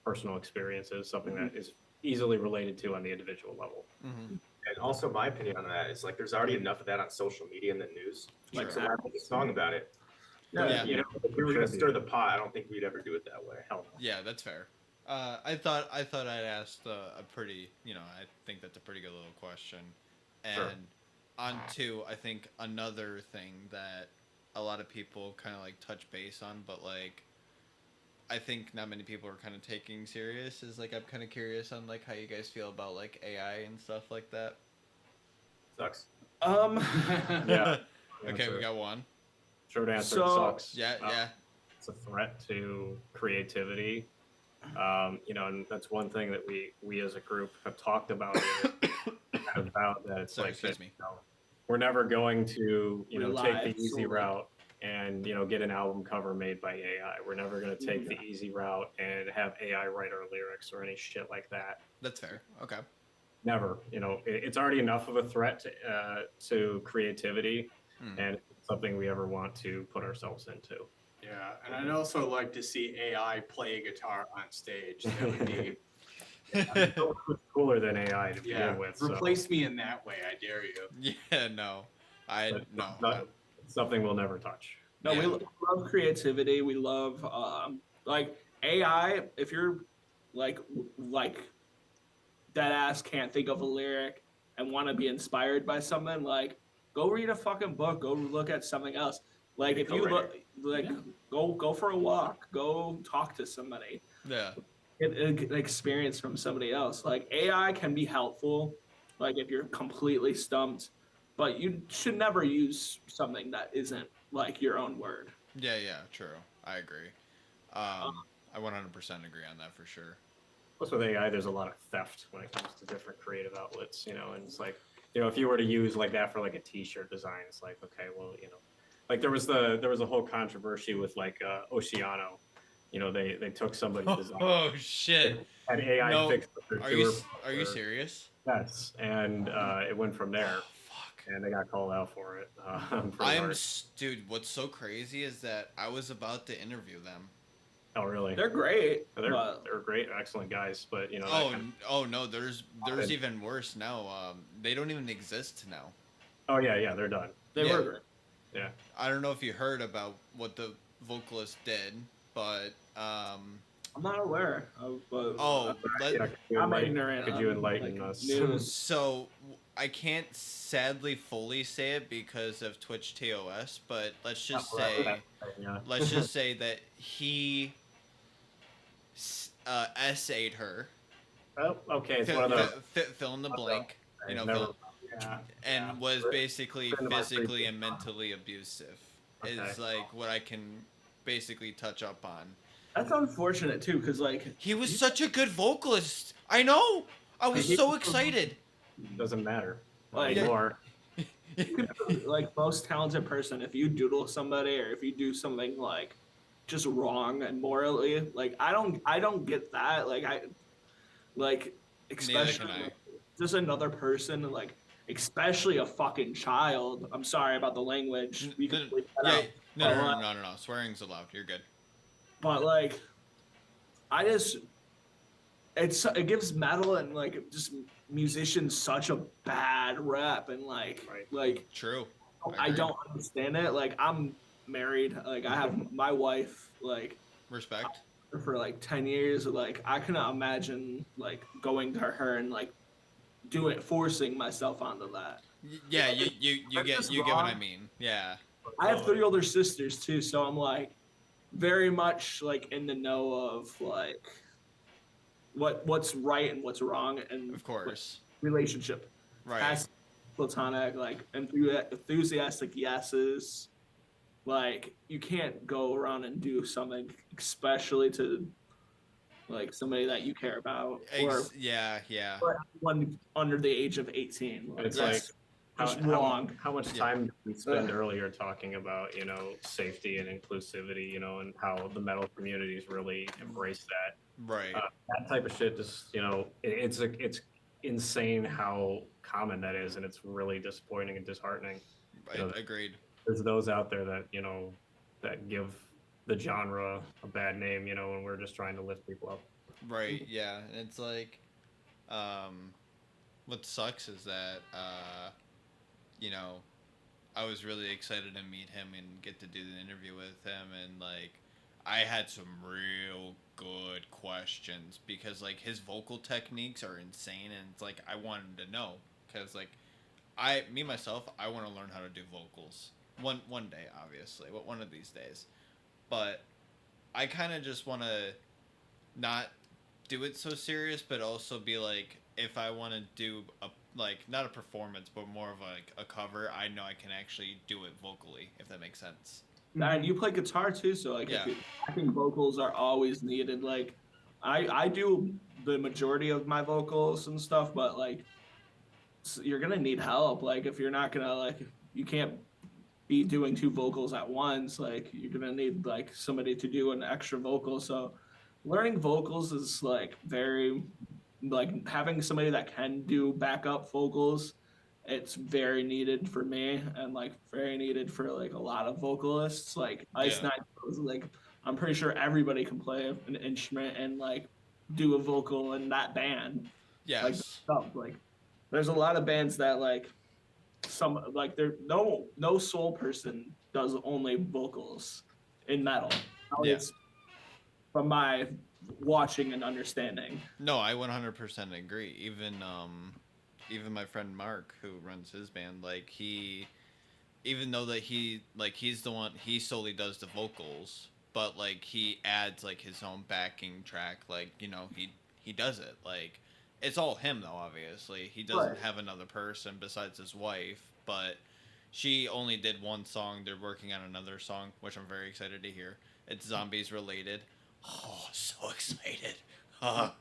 personal experiences, something that is easily related to on the individual level. Mm-hmm. And also, my opinion on that is like, there's already enough of that on social media and the news. Like, Sure. so why make a song about it? Yeah. You know, if we were gonna stir the pot, I don't think we'd ever do it that way. Hell no. Yeah, that's fair. I thought I'd asked a pretty, I think that's a pretty good little question. And Sure. on to, I think, another thing that a lot of people kind of like touch base on, but like I think not many people are kind of taking serious is like I'm kind of curious on like how you guys feel about like AI and stuff like that. Sucks. Yeah. Okay, we Answer. got one. Short answer, So- it sucks. Yeah, yeah. It's a threat to creativity. And that's one thing that we as a group have talked about here, about that it's Sorry, like excuse that, me. we're never going to, take the Rely easy solely. route and, get an album cover made by AI. We're never going to take the easy route and have AI write our lyrics or any shit like that. That's fair. Okay. Never. It's already enough of a threat to creativity, Hmm. and it's something we ever want to put ourselves into. Yeah, and I'd also like to see AI play guitar on stage. That would be, It's cooler than AI to yeah, begin with. So replace me in that way. I dare you. Yeah, no. but No. it's something we'll never touch. No, Yeah. we love creativity. We love like AI. If you're like dead ass can't think of a lyric and want to be inspired by something, like go read a fucking book. Go look at something else. Like if you look, like Yeah. go for a walk. Go talk to somebody. Yeah. Get an experience from somebody else. Like AI can be helpful, like if you're completely stumped, but you should never use something that isn't like your own word. Yeah, yeah, true. I agree. I 100% agree on that for sure. Plus, with AI, there's a lot of theft when it comes to different creative outlets. And it's like, if you were to use like that for like a T-shirt design, it's like, okay, well, like there was a whole controversy with like Oceano. They took somebody's design, Oh shit! had AI No, fix their Are you tour. are you serious? Yes, and it went from there, Oh, fuck. and they got called out for it. Pretty I'm hard. dude. What's so crazy is that I was about to interview them. Oh, really? They're great, They're but great, excellent guys, but that Oh, kind oh no. There's Good. even worse now. They don't even exist now. oh yeah, they're done. they Yeah. were great. Yeah. I don't know if you heard about what the vocalist did, but I'm not aware of. oh, let, Yeah, I'm ignorant. Could you on, enlighten like, us? News. So I can't sadly fully say it because of Twitch TOS, but let's just say Yeah. let's just say that he essayed her. Oh, okay, it's Fill, one of those. fill in the blank, you know, Never- fill, yeah. and yeah. was basically Friend of mine physically previous- and mentally abusive. Is Okay. like what I can basically touch up on. That's unfortunate too, because like He was such a good vocalist. I know. I was so excited. Doesn't matter Like- anymore. like most talented person, if you doodle somebody or if you do something like just wrong and morally, like I don't get that. Like especially can I. just another person, like especially a fucking child. I'm sorry about the language. We can bleep that Yeah, out. no, no, no, no, no, no. Swearing's allowed. You're good. But like, it gives metal and like just musicians such a bad rep, and Right. like True. I agree. don't understand it. Like I'm married, like I have my wife like Respect. for like 10 years. Like I cannot imagine like going to her and like forcing myself onto that. Yeah, you That's get just what I wrong. mean. Yeah. I have 3 older sisters too, so I'm like very much like in the know of like what's right and what's wrong and Of course. relationship. Right. Past platonic, like enthusiastic yeses. Like you can't go around and do something, especially to like somebody that you care about or Yeah, yeah. one under the age of 18. Like, It's that's just how, wrong. How much Yeah. time did we spend earlier talking about safety and inclusivity, and how the metal communities really embrace that. Right. That type of shit just it's insane how common that is, and it's really disappointing and disheartening. Agreed. There's those out there that that give the genre a bad name, and we're just trying to lift people up. Right. Yeah. And it's like, what sucks is that, you know, I was really excited to meet him and get to do the interview with him, and like I had some real good questions because like his vocal techniques are insane, and it's like I wanted to know because like me myself, I want to learn how to do vocals one day, obviously, but one of these days. But I kind of just want to not do it so serious, but also be like, if I want to do a like not a performance, but more of like a cover, I know I can actually do it vocally, if that makes sense. And you play guitar too, so like Yeah. I think vocals are always needed. Like I do the majority of my vocals and stuff, but like you're gonna need help. Like if you're not gonna like you can't be doing two vocals at once. Like you're gonna need like somebody to do an extra vocal. So learning vocals is like very like having somebody that can do backup vocals. It's very needed for me and like very needed for like a lot of vocalists. Like Ice Yeah. Nine, like I'm pretty sure everybody can play an instrument and like do a vocal in that band. Like Yes. stuff like there's a lot of bands that like some like there no soul person does only vocals in metal. At Yeah. least from my watching and understanding. No, I 100% agree. Even my friend Mark, who runs his band, like even though that he's the one, he solely does the vocals, but like he adds like his own backing track, like he does it. Like it's all him though. Obviously, he doesn't Right. have another person besides his wife, but she only did one song. They're working on another song, which I'm very excited to hear. It's zombies related. Oh, so excited. Oh,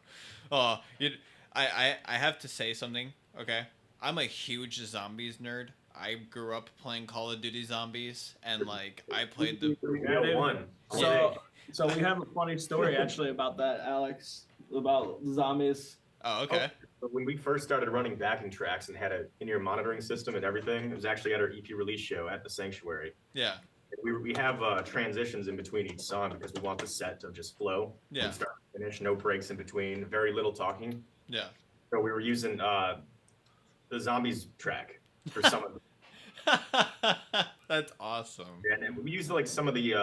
I have to say something, okay? I'm a huge zombies nerd. I grew up playing Call of Duty Zombies, and like I played the. Real one. So so we have a funny story actually about that, Alex, about zombies. Oh, okay. But when we first started running backing tracks and had a in-ear monitoring system and everything, it was actually at our EP release show at the Sanctuary. Yeah, We have transitions in between each song because we want the set to just flow. Yeah. From start to finish, no breaks in between, very little talking. yeah. So we were using the zombies track for some of the, That's awesome. and we used like some of the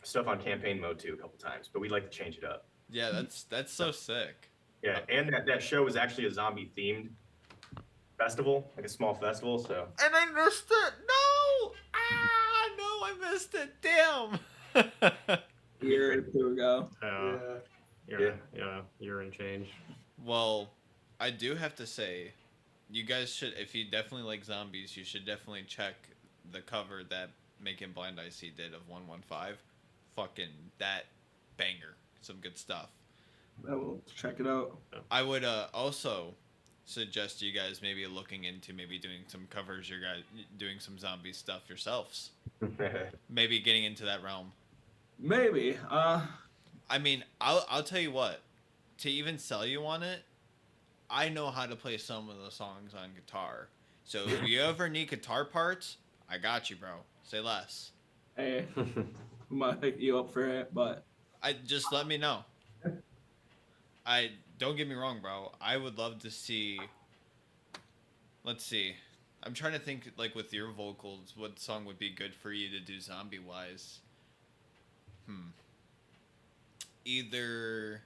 stuff on campaign mode too a couple times, but we'd like to change it up. Yeah, that's so sick. Yeah, and that show was actually a zombie themed festival, like a small festival. So And I missed it. No. No, I missed it. Damn. Year or two ago. Year and change. Well, I do have to say, you guys should, if you definitely like zombies, you should definitely check the cover that Making Blind IC did of 115. Fucking that banger. Some good stuff. I will check it out. I would also suggest you guys maybe looking into maybe doing some covers, you guys doing some zombie stuff yourselves. Maybe getting into that realm. Maybe. I mean, I'll tell you what. To even sell you on it, I know how to play some of the songs on guitar. So if you ever need guitar parts, I got you, bro. Say less. Hey, might pick you up for it, but I just let me know. I don't get me wrong, bro. I would love to see. Let's see. I'm trying to think like with your vocals, what song would be good for you to do zombie wise. Either.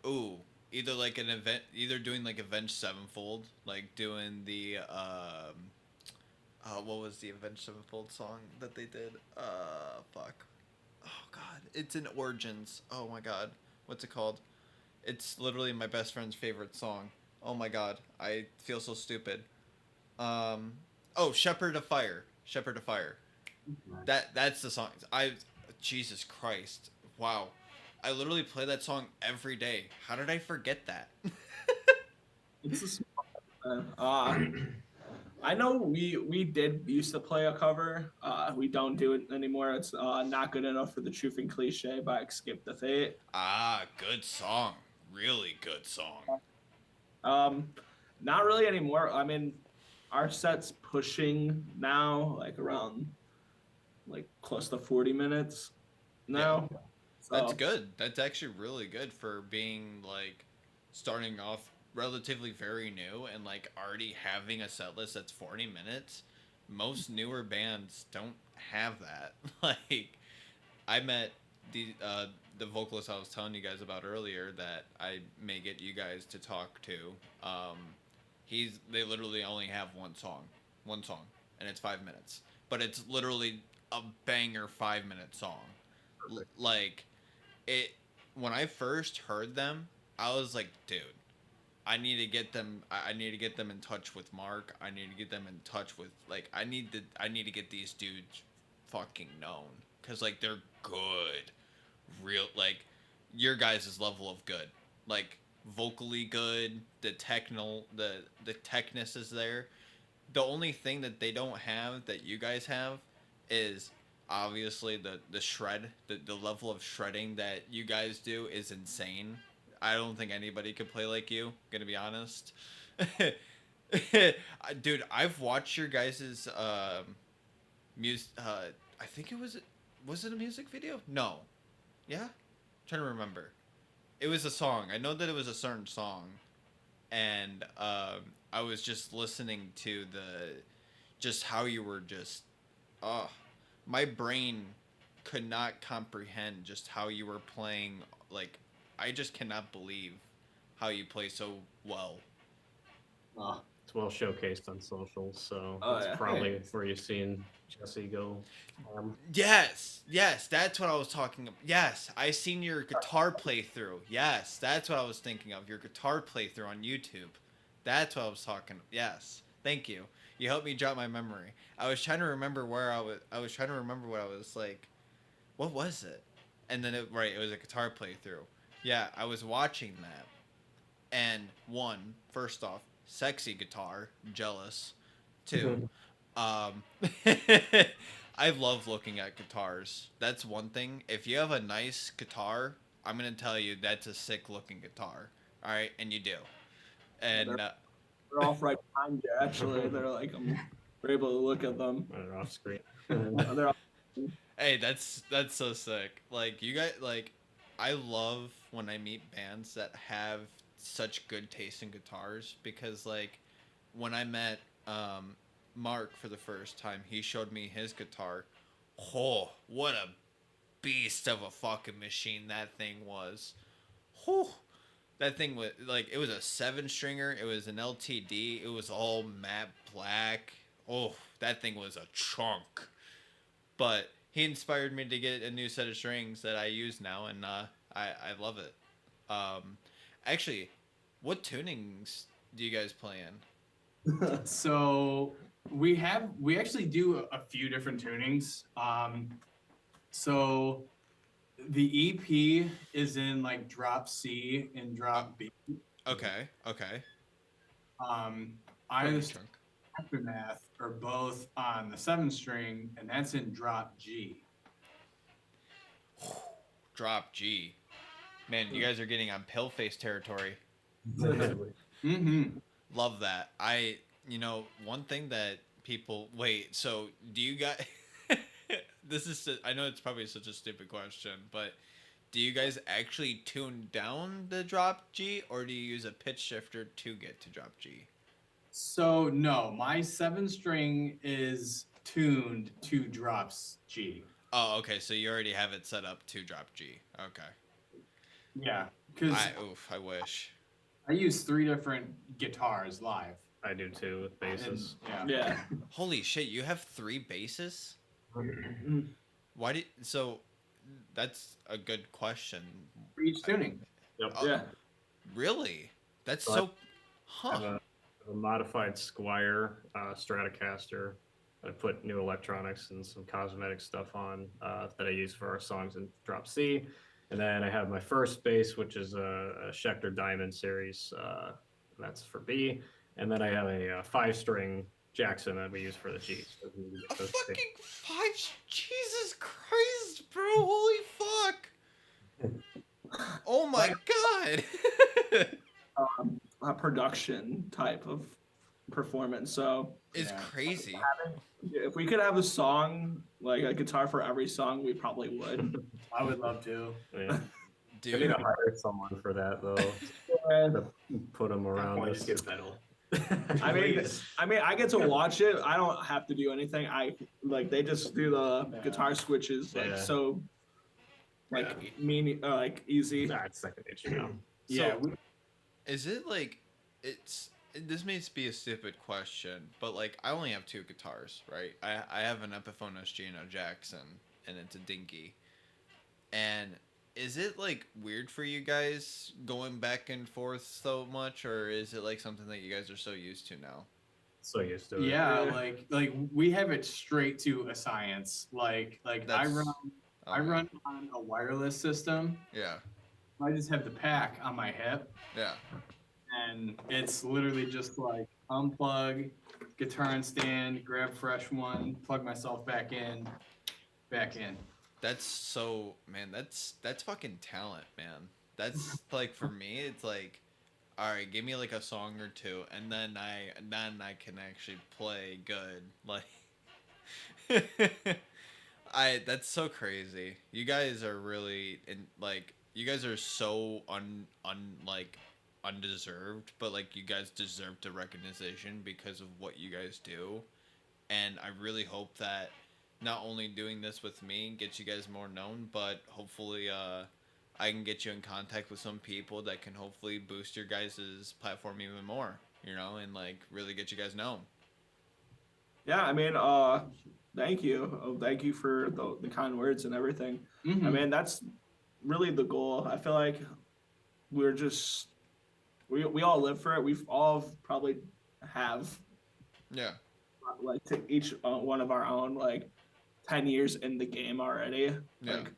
Ooh, either like an event, either doing like Avenged Sevenfold, like doing the what was the Avenged Sevenfold song that they did? Fuck. Oh god, it's in Origins. Oh my god, what's it called? It's literally my best friend's favorite song. Oh my god, I feel so stupid. Oh, Shepherd of Fire. Shepherd of Fire. That's the song. Jesus Christ. Wow. I literally play that song every day. How did I forget that? it's a small. I know we did used to play a cover. We don't do it anymore. It's not good enough for the truth and cliche by Skip the Fate. Ah, good song. Really good song. Not really anymore. I mean, our set's pushing now, like around, like close to 40 minutes now. So, That's good. That's actually really good for being like starting off relatively very new and like already having a set list that's 40 minutes. most newer bands don't have that. Like, I met the vocalist I was telling you guys about earlier that I may get you guys to talk to. Um, they literally only have one song, and it's 5 minutes, but it's literally a banger 5 minute song. Like it when I first heard them, I was like, dude, I need to get them. I need to get them in touch with Mark. I need to get them in touch with like. I need to get these dudes fucking known because like they're good, real like your guys' level of good, like vocally good. The techness is there. The only thing that they don't have that you guys have is obviously the shred. The level of shredding that you guys do is insane. I don't think anybody could play like you. Gonna be honest, dude. I've watched your guys's music. I think was it a music video? No, yeah. I'm trying to remember. It was a song. I know that it was a certain song, and I was just listening to just how you were just, oh, my brain could not comprehend just how you were playing. Like, I just cannot believe how you play so well. It's well showcased on socials, so Oh, that's yeah. probably where you've seen Jesse go. Yes, that's what I was talking about. Yes, I seen your guitar playthrough. Yes, that's what I was thinking of. Your guitar playthrough on YouTube. That's what I was talking. Yes, thank you. You helped me jog my memory. I was trying to remember where I was. I was trying to remember what I was like. What was it? And then it was a guitar playthrough. Yeah, I was watching that. And first off, sexy guitar, jealous. Two, um, I love looking at guitars. That's one thing. If you have a nice guitar, I'm gonna tell you that's a sick looking guitar. All right, and you do. And They're off right behind you. Actually, they're like we're able to look at them. They're off screen. They're off. hey, that's so sick. Like you guys, like I love when I meet bands that have such good taste in guitars because like when I met Mark for the first time, he showed me his guitar. Oh, what a beast of a fucking machine that thing was. Whew. That thing was like it was a 7 stringer. It was an LTD. It was all matte black. Oh, that thing was a chunk. But he inspired me to get a new set of strings that I use now, and I love it. Actually, what tunings do you guys play in? So we actually do a few different tunings. So the EP is in like drop C and drop B. Okay. I Pretty and the chunk. Aftermath are both on the 7 string, and that's in drop G. Drop G. Man, you guys are getting on Paleface territory. Mm-hmm. Love that. One thing that people wait. So, do you guys? I know it's probably such a stupid question, but do you guys actually tune down the drop G, or do you use a pitch shifter to get to drop G? So no, my 7 string is tuned to drops G. Oh, okay. So you already have it set up to drop G. Okay. Yeah, because I wish. I use 3 different guitars live. I do too with basses. And, yeah. Yeah. Holy shit! You have 3 basses. Why did so? That's a good question. For each tuning. Yep. Oh, Yeah. Really? That's So so. I have Huh. a modified Squire Stratocaster. I put new electronics and some cosmetic stuff on that I use for our songs in drop C. And then I have my first bass, which is a Schecter Diamond series. That's for B. And then I have a 5-string Jackson that we use for the G. So we use A those two. fucking 5. Jesus Christ, bro! Holy fuck! Oh my god! A production type of performance. So It's Yeah. crazy. if we could have a song, like a guitar for every song, we probably would. I would love to. Yeah. I need Dude, to hire someone for that though. Yeah. To put them around Point us. is get metal. I mean, Please. I get to watch it. I don't have to do anything. They just do the Yeah. guitar switches Yeah. so like easy. Nah, it's second nature now. Yeah, So, is it like this may be a stupid question, but like I only have two guitars, right? I have an Epiphone SG and a Jackson, and it's a Dinky. And is it like weird for you guys going back and forth so much, or is it like something that you guys are so used to now? So used to it. yeah, Yeah. like we have it straight to a science. Like I That's- run on a wireless system. Yeah, I just have the pack on my hip, yeah. and it's literally just like unplug, guitar and stand, grab fresh one, plug myself back in. That's so, man. That's fucking talent, man. That's like for me, it's like, all right, give me like a song or two, and then I can actually play good. Like, that's so crazy. You guys are really in like you guys are so like undeserved, but like you guys deserve the recognition because of what you guys do, and I really hope that not only doing this with me gets you guys more known, but hopefully I can get you in contact with some people that can hopefully boost your guys' platform even more, you know, and like really get you guys known. Yeah, I mean, thank you. Thank you for the kind words and everything. Mhm. I mean, that's really the goal. I feel like we're just we all live for it. We've all probably have Yeah. like to each one of our own like 10 years in the game already. Yeah. Like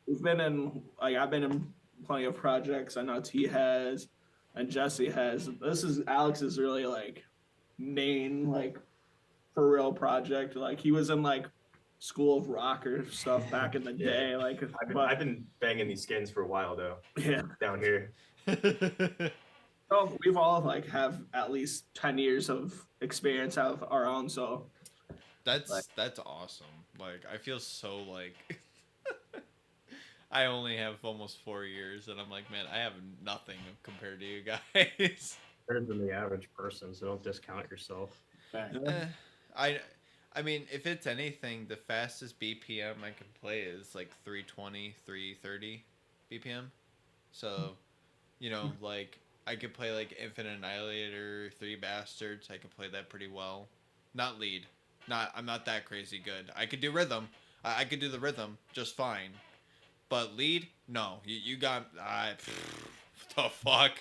we've been in like I've been in plenty of projects. I know T has and Jesse has. This is Alex's really like main like for real project. Like he was in like School of Rock or stuff back in the Yeah. day. Like I've been banging these skins for a while though, yeah. down here. So we've all like have at least 10 years of experience of our own. So That's awesome. Like I feel so like I only have almost 4 years, and I'm like, man, I have nothing compared to you guys. Better than the average person, so don't discount yourself. Fact. Eh, I mean, if it's anything, the fastest BPM I can play is like 320, 330 BPM. So, you know, like I could play like Infinite Annihilator, Three Bastards. I could play that pretty well. Not lead. I'm not that crazy good. I could do rhythm. I could do the rhythm just fine. But lead, no. You got the fuck.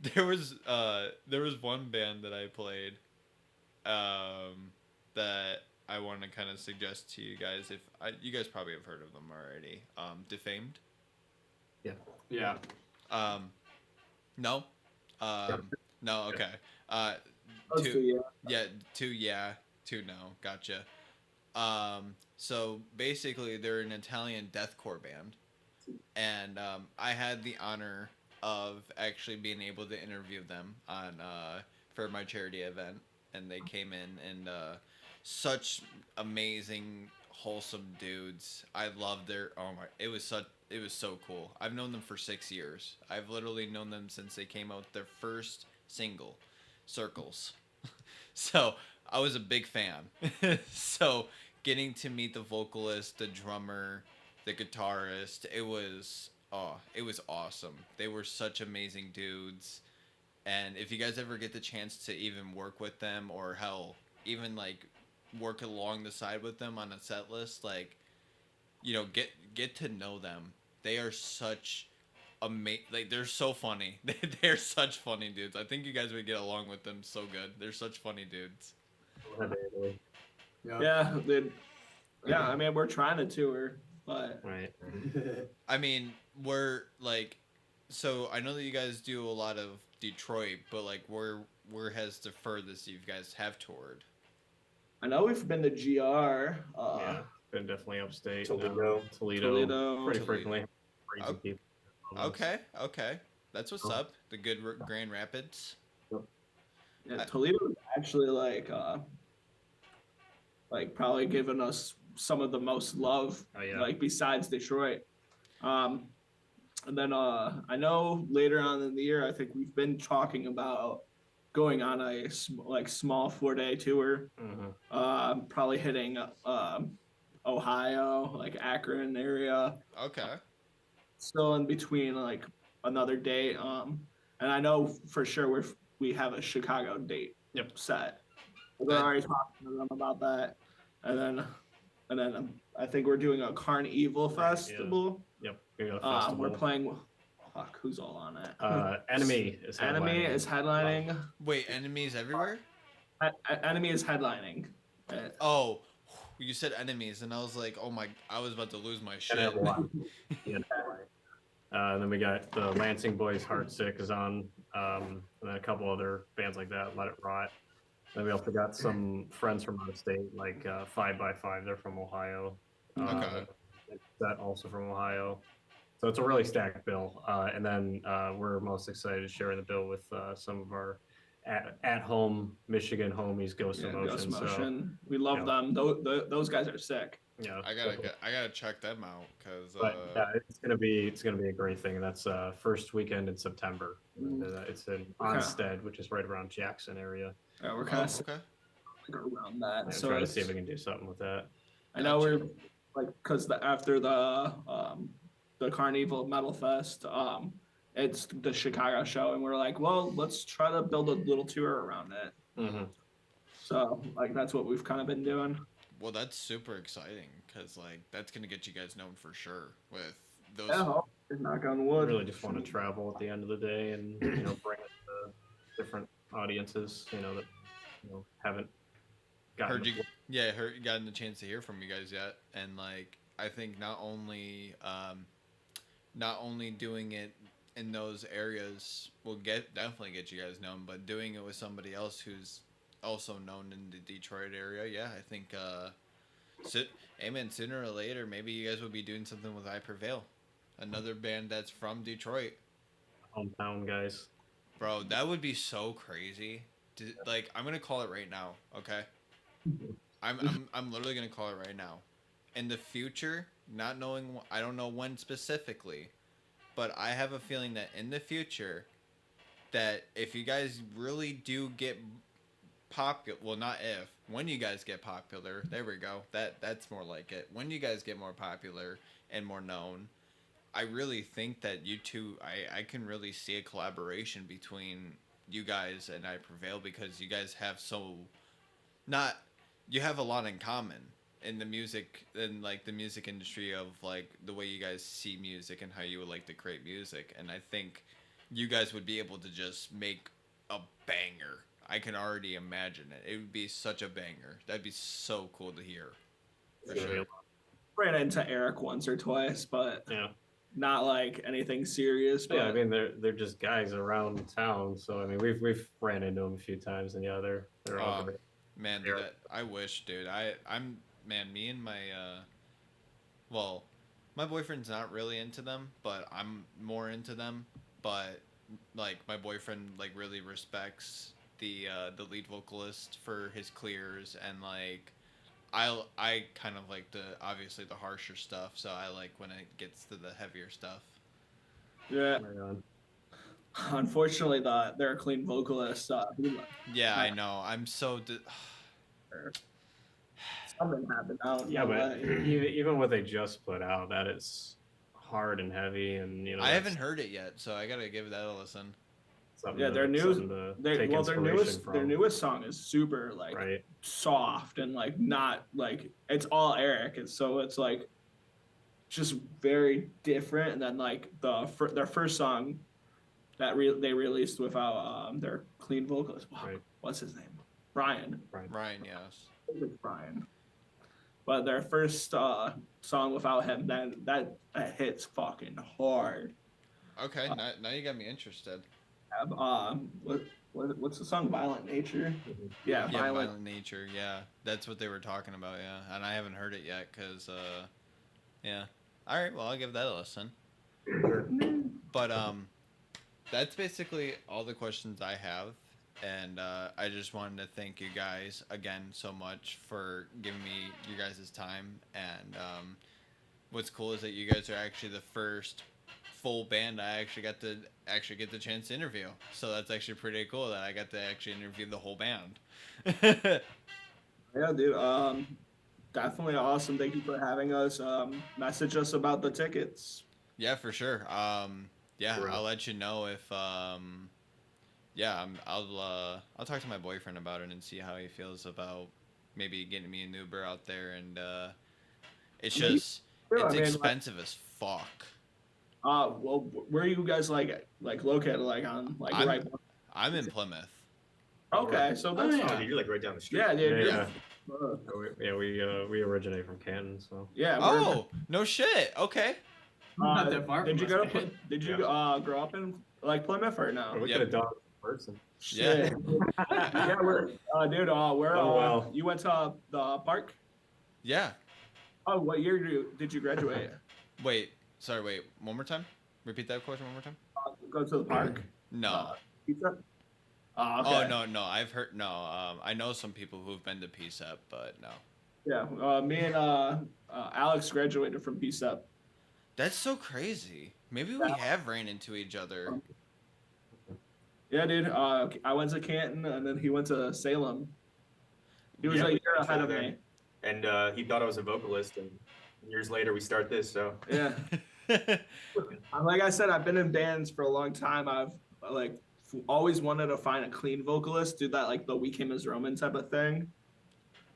There, there was one band that I played that I want to kind of suggest to you guys if you guys probably have heard of them already. Defamed. Yeah. No. No. Okay. those two, two, yeah. yeah, two, yeah, two, no. Gotcha. So basically, they're an Italian deathcore band, and I had the honor of actually being able to interview them on for my charity event, and they came in and such amazing, wholesome dudes. I love their it was so cool. I've known them for 6 years. I've literally known them since they came out with their first single, Circles. So I was a big fan. So getting to meet the vocalist, the drummer, the guitarist, it was awesome. They were such amazing dudes. And if you guys ever get the chance to even work with them, or hell, even like work along the side with them on a set list, like, you know, get to know them. They are such like they're so funny. They're such funny dudes. I think you guys would get along with them so good. They're such funny dudes. Yeah, dude. Yeah, I mean we're trying to tour, but Right. I mean, we're like, so I know that you guys do a lot of Detroit, but like, where has the furthest you guys have toured? I know we've been to GR. Yeah, been definitely upstate. Toledo. Toledo. Pretty Toledo. frequently. Crazy Oh, people. Okay, that's what's up. The good Grand Rapids. Yeah, Toledo is actually like probably given us some of the most love, Oh, yeah. like besides Detroit. And then I know later on in the year, I think we've been talking about going on a like small 4-day tour. Mhm. Probably hitting Ohio, like Akron area. Okay. Still in between like another date. And I know for sure we have a Chicago date Yep. set. We're That already talking to them about that, and then I think we're doing a Carnival Right, yeah. festival. Yep. We got a festival. We're playing. Fuck, who's all on it? Enemy is Enemy headlining. is headlining. wait, enemies everywhere? Enemy is headlining. Oh, you said enemies, and I was like, oh my, I was about to lose my And shit. then we'll- yeah. And then we got the Lansing Boys, Heartsick is on, and then a couple other bands like that, Let It Rot. And we also got some friends from out of state, like 5x5. They're from Ohio. Okay. That also from Ohio. So it's a really stacked bill. And then we're most excited to share the bill with some of our at-home Michigan homies, Ghost Yeah, Emotion. Ghost Motion. We love yeah. them. Those guys are sick. So yeah, I gotta check them out because But it's gonna be a great thing. That's first weekend in September. And, it's in Onstead, which is right around Jackson area. Yeah, we're kind of okay. around that. Yeah, so try to it's- see if we can do something with that. I know Gotcha. we're like because after the Carnival Metal Fest, it's the Chicago show, and we're like, well, let's try to build a little tour around it. Mm-hmm. So like that's what we've kind of been doing. Well, that's super exciting because like that's gonna get you guys known for sure with those. Yeah, knock on I wood. really just want to travel at the end of the day and bring it to different audiences, that haven't gotten. Heard you, yeah, heard you gotten the chance to hear from you guys yet, and like I think not only doing it in those areas will definitely get you guys known, but doing it with somebody else who's also known in the Detroit area, yeah, I think amen, sooner or later maybe you guys will be doing something with I Prevail, another band that's from Detroit. Hometown guys. Bro, that would be so crazy. Like, I'm gonna call it right now, okay? I'm literally gonna call it right now. In the future, not knowing, I don't know when specifically, but I have a feeling that in the future, that if you guys really do get popular, well, not if, when you guys get popular, there we go. That's more like it. When you guys get more popular and more known, I really think that you two, I can really see a collaboration between you guys and I Prevail because you guys have you have a lot in common in the music, in like the music industry of like the way you guys see music and how you would like to create music. And I think you guys would be able to just make a banger. I can already imagine it. It would be such a banger. That'd be so cool to hear. For sure. Ran into Eric once or twice, but Yeah. not like anything serious. But Yeah, I mean they're just guys around town, so I mean we've ran into them a few times, and yeah, they're all great. Man, dude, I wish, dude. I'm man, me and my well, my boyfriend's not really into them, but I'm more into them. But like my boyfriend like really respects the lead vocalist for his clears, and like I kind of like obviously the harsher stuff, so I like when it gets to the heavier stuff. yeah, Right on. unfortunately, they're a clean vocalist. Yeah, I know. I'm so Something happened. I don't Yeah, know but what. even what they just put out, that is hard and heavy, and I haven't heard it yet, so I gotta give that a listen. Yeah, their newest song is super like right. soft and like not like it's all Eric, and so it's like just very different. And then like their first song that they released without their clean vocalist. Right. What's his name? Brian. Ryan, yes. It's Brian. But their first song without him, then that hits fucking hard. Okay, now you got me interested. What's the song? Violent Nature. Yeah, Yeah, Violent. Violent Nature. Yeah, that's what they were talking about. Yeah, and I haven't heard it yet because, yeah. All right, well I'll give that a listen. But that's basically all the questions I have, and I just wanted to thank you guys again so much for giving me you guys' time. And what's cool is that you guys are actually the first full band I actually got to get the chance to interview. So that's actually pretty cool that I got to actually interview the whole band. Yeah, dude. Definitely awesome. Thank you for having us. Message us about the tickets. Yeah, for sure. Yeah, Right. I'll let you know if yeah, I'll talk to my boyfriend about it and see how he feels about maybe getting me an Uber out there, and it's I mean, just sure, it's I mean, like, expensive as fuck. well, where are you guys like located? Like on like I'm right? I'm in Plymouth. Okay, so that's yeah. Oh, dude, you're like right down the street. yeah, dude. Yeah, you're- yeah. We originate from Canton, so Yeah. Oh, no shit. Okay. Not that far Did you from go us, to? man. Did you Yeah. grow up in like Plymouth or no? we Yeah. could have done it in person. Yeah. Shit. Yeah, we're dude. We're Oh, well. you went to the park. Yeah. Oh, what year did you graduate? Wait. Sorry. Wait. One more time. Repeat that question one more time. Go to the park. No. Pizza. Oh, okay. Oh no. I've heard no. I know some people who've been to PSEP, but no. Yeah, me and Alex graduated from PSEP. That's so crazy. Maybe we have ran into each other. Yeah, dude. I went to Canton and then he went to Salem. He was Yeah, a we year got each ahead other of there. me. And he thought I was a vocalist, and years later we start this. So Yeah. Like I said, I've been in bands for a long time. I've like always wanted to find a clean vocalist, do that like the We Came as Roman type of thing.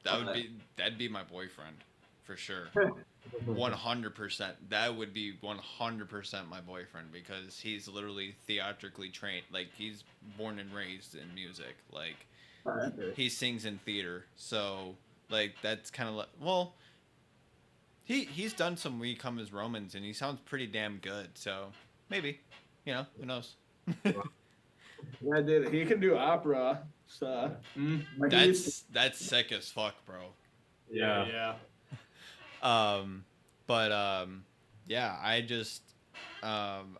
That'd be my boyfriend, for sure. 100%. That would be 100% my boyfriend because he's literally theatrically trained. Like he's born and raised in music. Like he sings in theater. So like that's kind of like well, he's done some We Come as Romans and he sounds pretty damn good. So maybe, who knows? Yeah, dude. He can do opera. So Mm, like, he used to- That's sick as fuck, bro. Yeah. yeah. Yeah,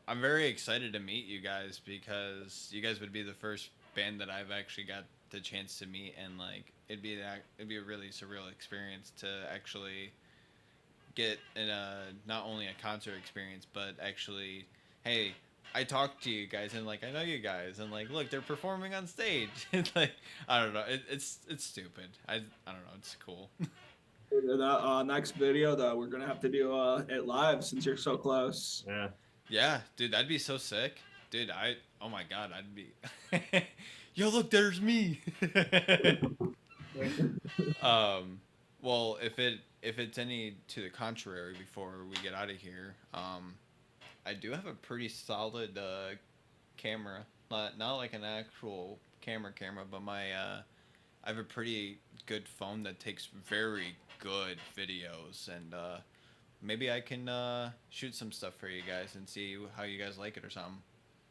I'm very excited to meet you guys because you guys would be the first band that I've actually got the chance to meet, and like it'd be a really surreal experience to actually get in not only a concert experience but actually, hey, I talked to you guys and like I know you guys and like look, they're performing on stage. It's like I don't know, it's stupid. I don't know, it's cool. the next video though, we're gonna have to do it live since you're so close. Yeah. Yeah, dude, that'd be so sick. Dude, oh my god, I'd be yo, look, there's me. Well, if it's any to the contrary before we get out of here, I do have a pretty solid camera. Not like an actual camera, but I have a pretty good phone that takes very good videos, and maybe I can shoot some stuff for you guys and see how you guys like it or something.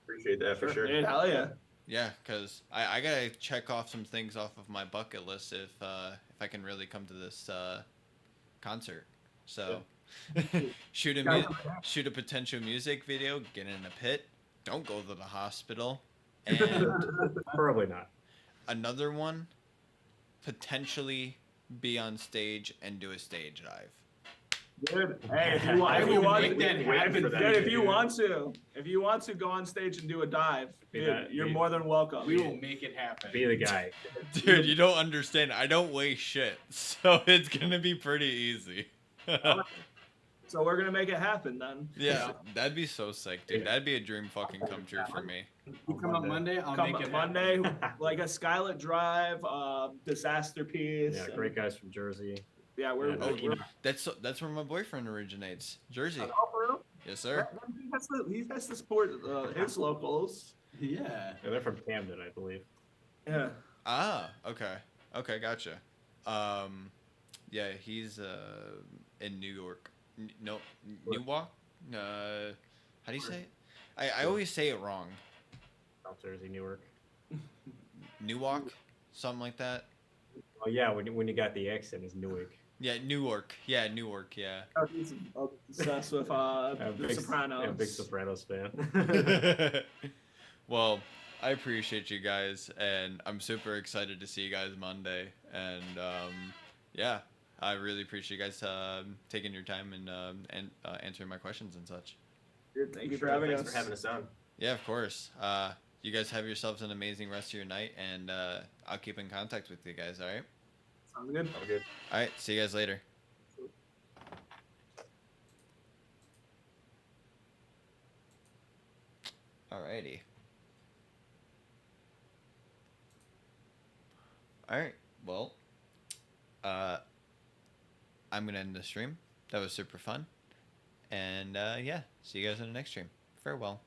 appreciate that for sure. Dude, hell yeah. Yeah, because I gotta check off some things off of my bucket list if I can really come to this concert. So shoot a potential music video, get in a pit, don't go to the hospital, and Probably not. another one, potentially be on stage and do a stage dive. Dude, hey, if you I want, if you will want, make that happen dude, for that, if you dude. want to go on stage and do a dive, dude, you're more than welcome. We will make it happen. Be the guy. Dude, you don't understand. I don't weigh shit, so it's gonna be pretty easy. So we're gonna make it happen then. Yeah, that'd be so sick, dude. Yeah. That'd be a dream fucking come true for me. You come on Monday, I'll Come make it Monday, happen. like a Skylit Drive, Disaster Piece. Yeah, great guys from Jersey. Yeah, we're. Yeah, Oh, we're that's where my boyfriend originates, Jersey. oh, for real? Yes, sir. He has to support his locals. Yeah. Yeah, they're from Camden, I believe. Yeah. Ah, okay, gotcha. Yeah, he's in New York. No, Newark. How do you say it? I always say it wrong. South Jersey, Newark. Newark, something like that. Oh yeah, when you got the accent, it's Newark. Yeah, Newark. Yeah, Newark. Yeah. He's obsessed with The Sopranos. Yeah, big Sopranos fan. Well, I appreciate you guys, and I'm super excited to see you guys Monday. And yeah, I really appreciate you guys taking your time and answering my questions and such. Dude, thank you Sure, for having thanks us. for having us on. Yeah, of course. You guys have yourselves an amazing rest of your night, and I'll keep in contact with you guys. All right. Sounds good. Have a good. All right. See you guys later. Alrighty. All right. Well, I'm gonna end the stream. That was super fun, and yeah, see you guys in the next stream. Farewell.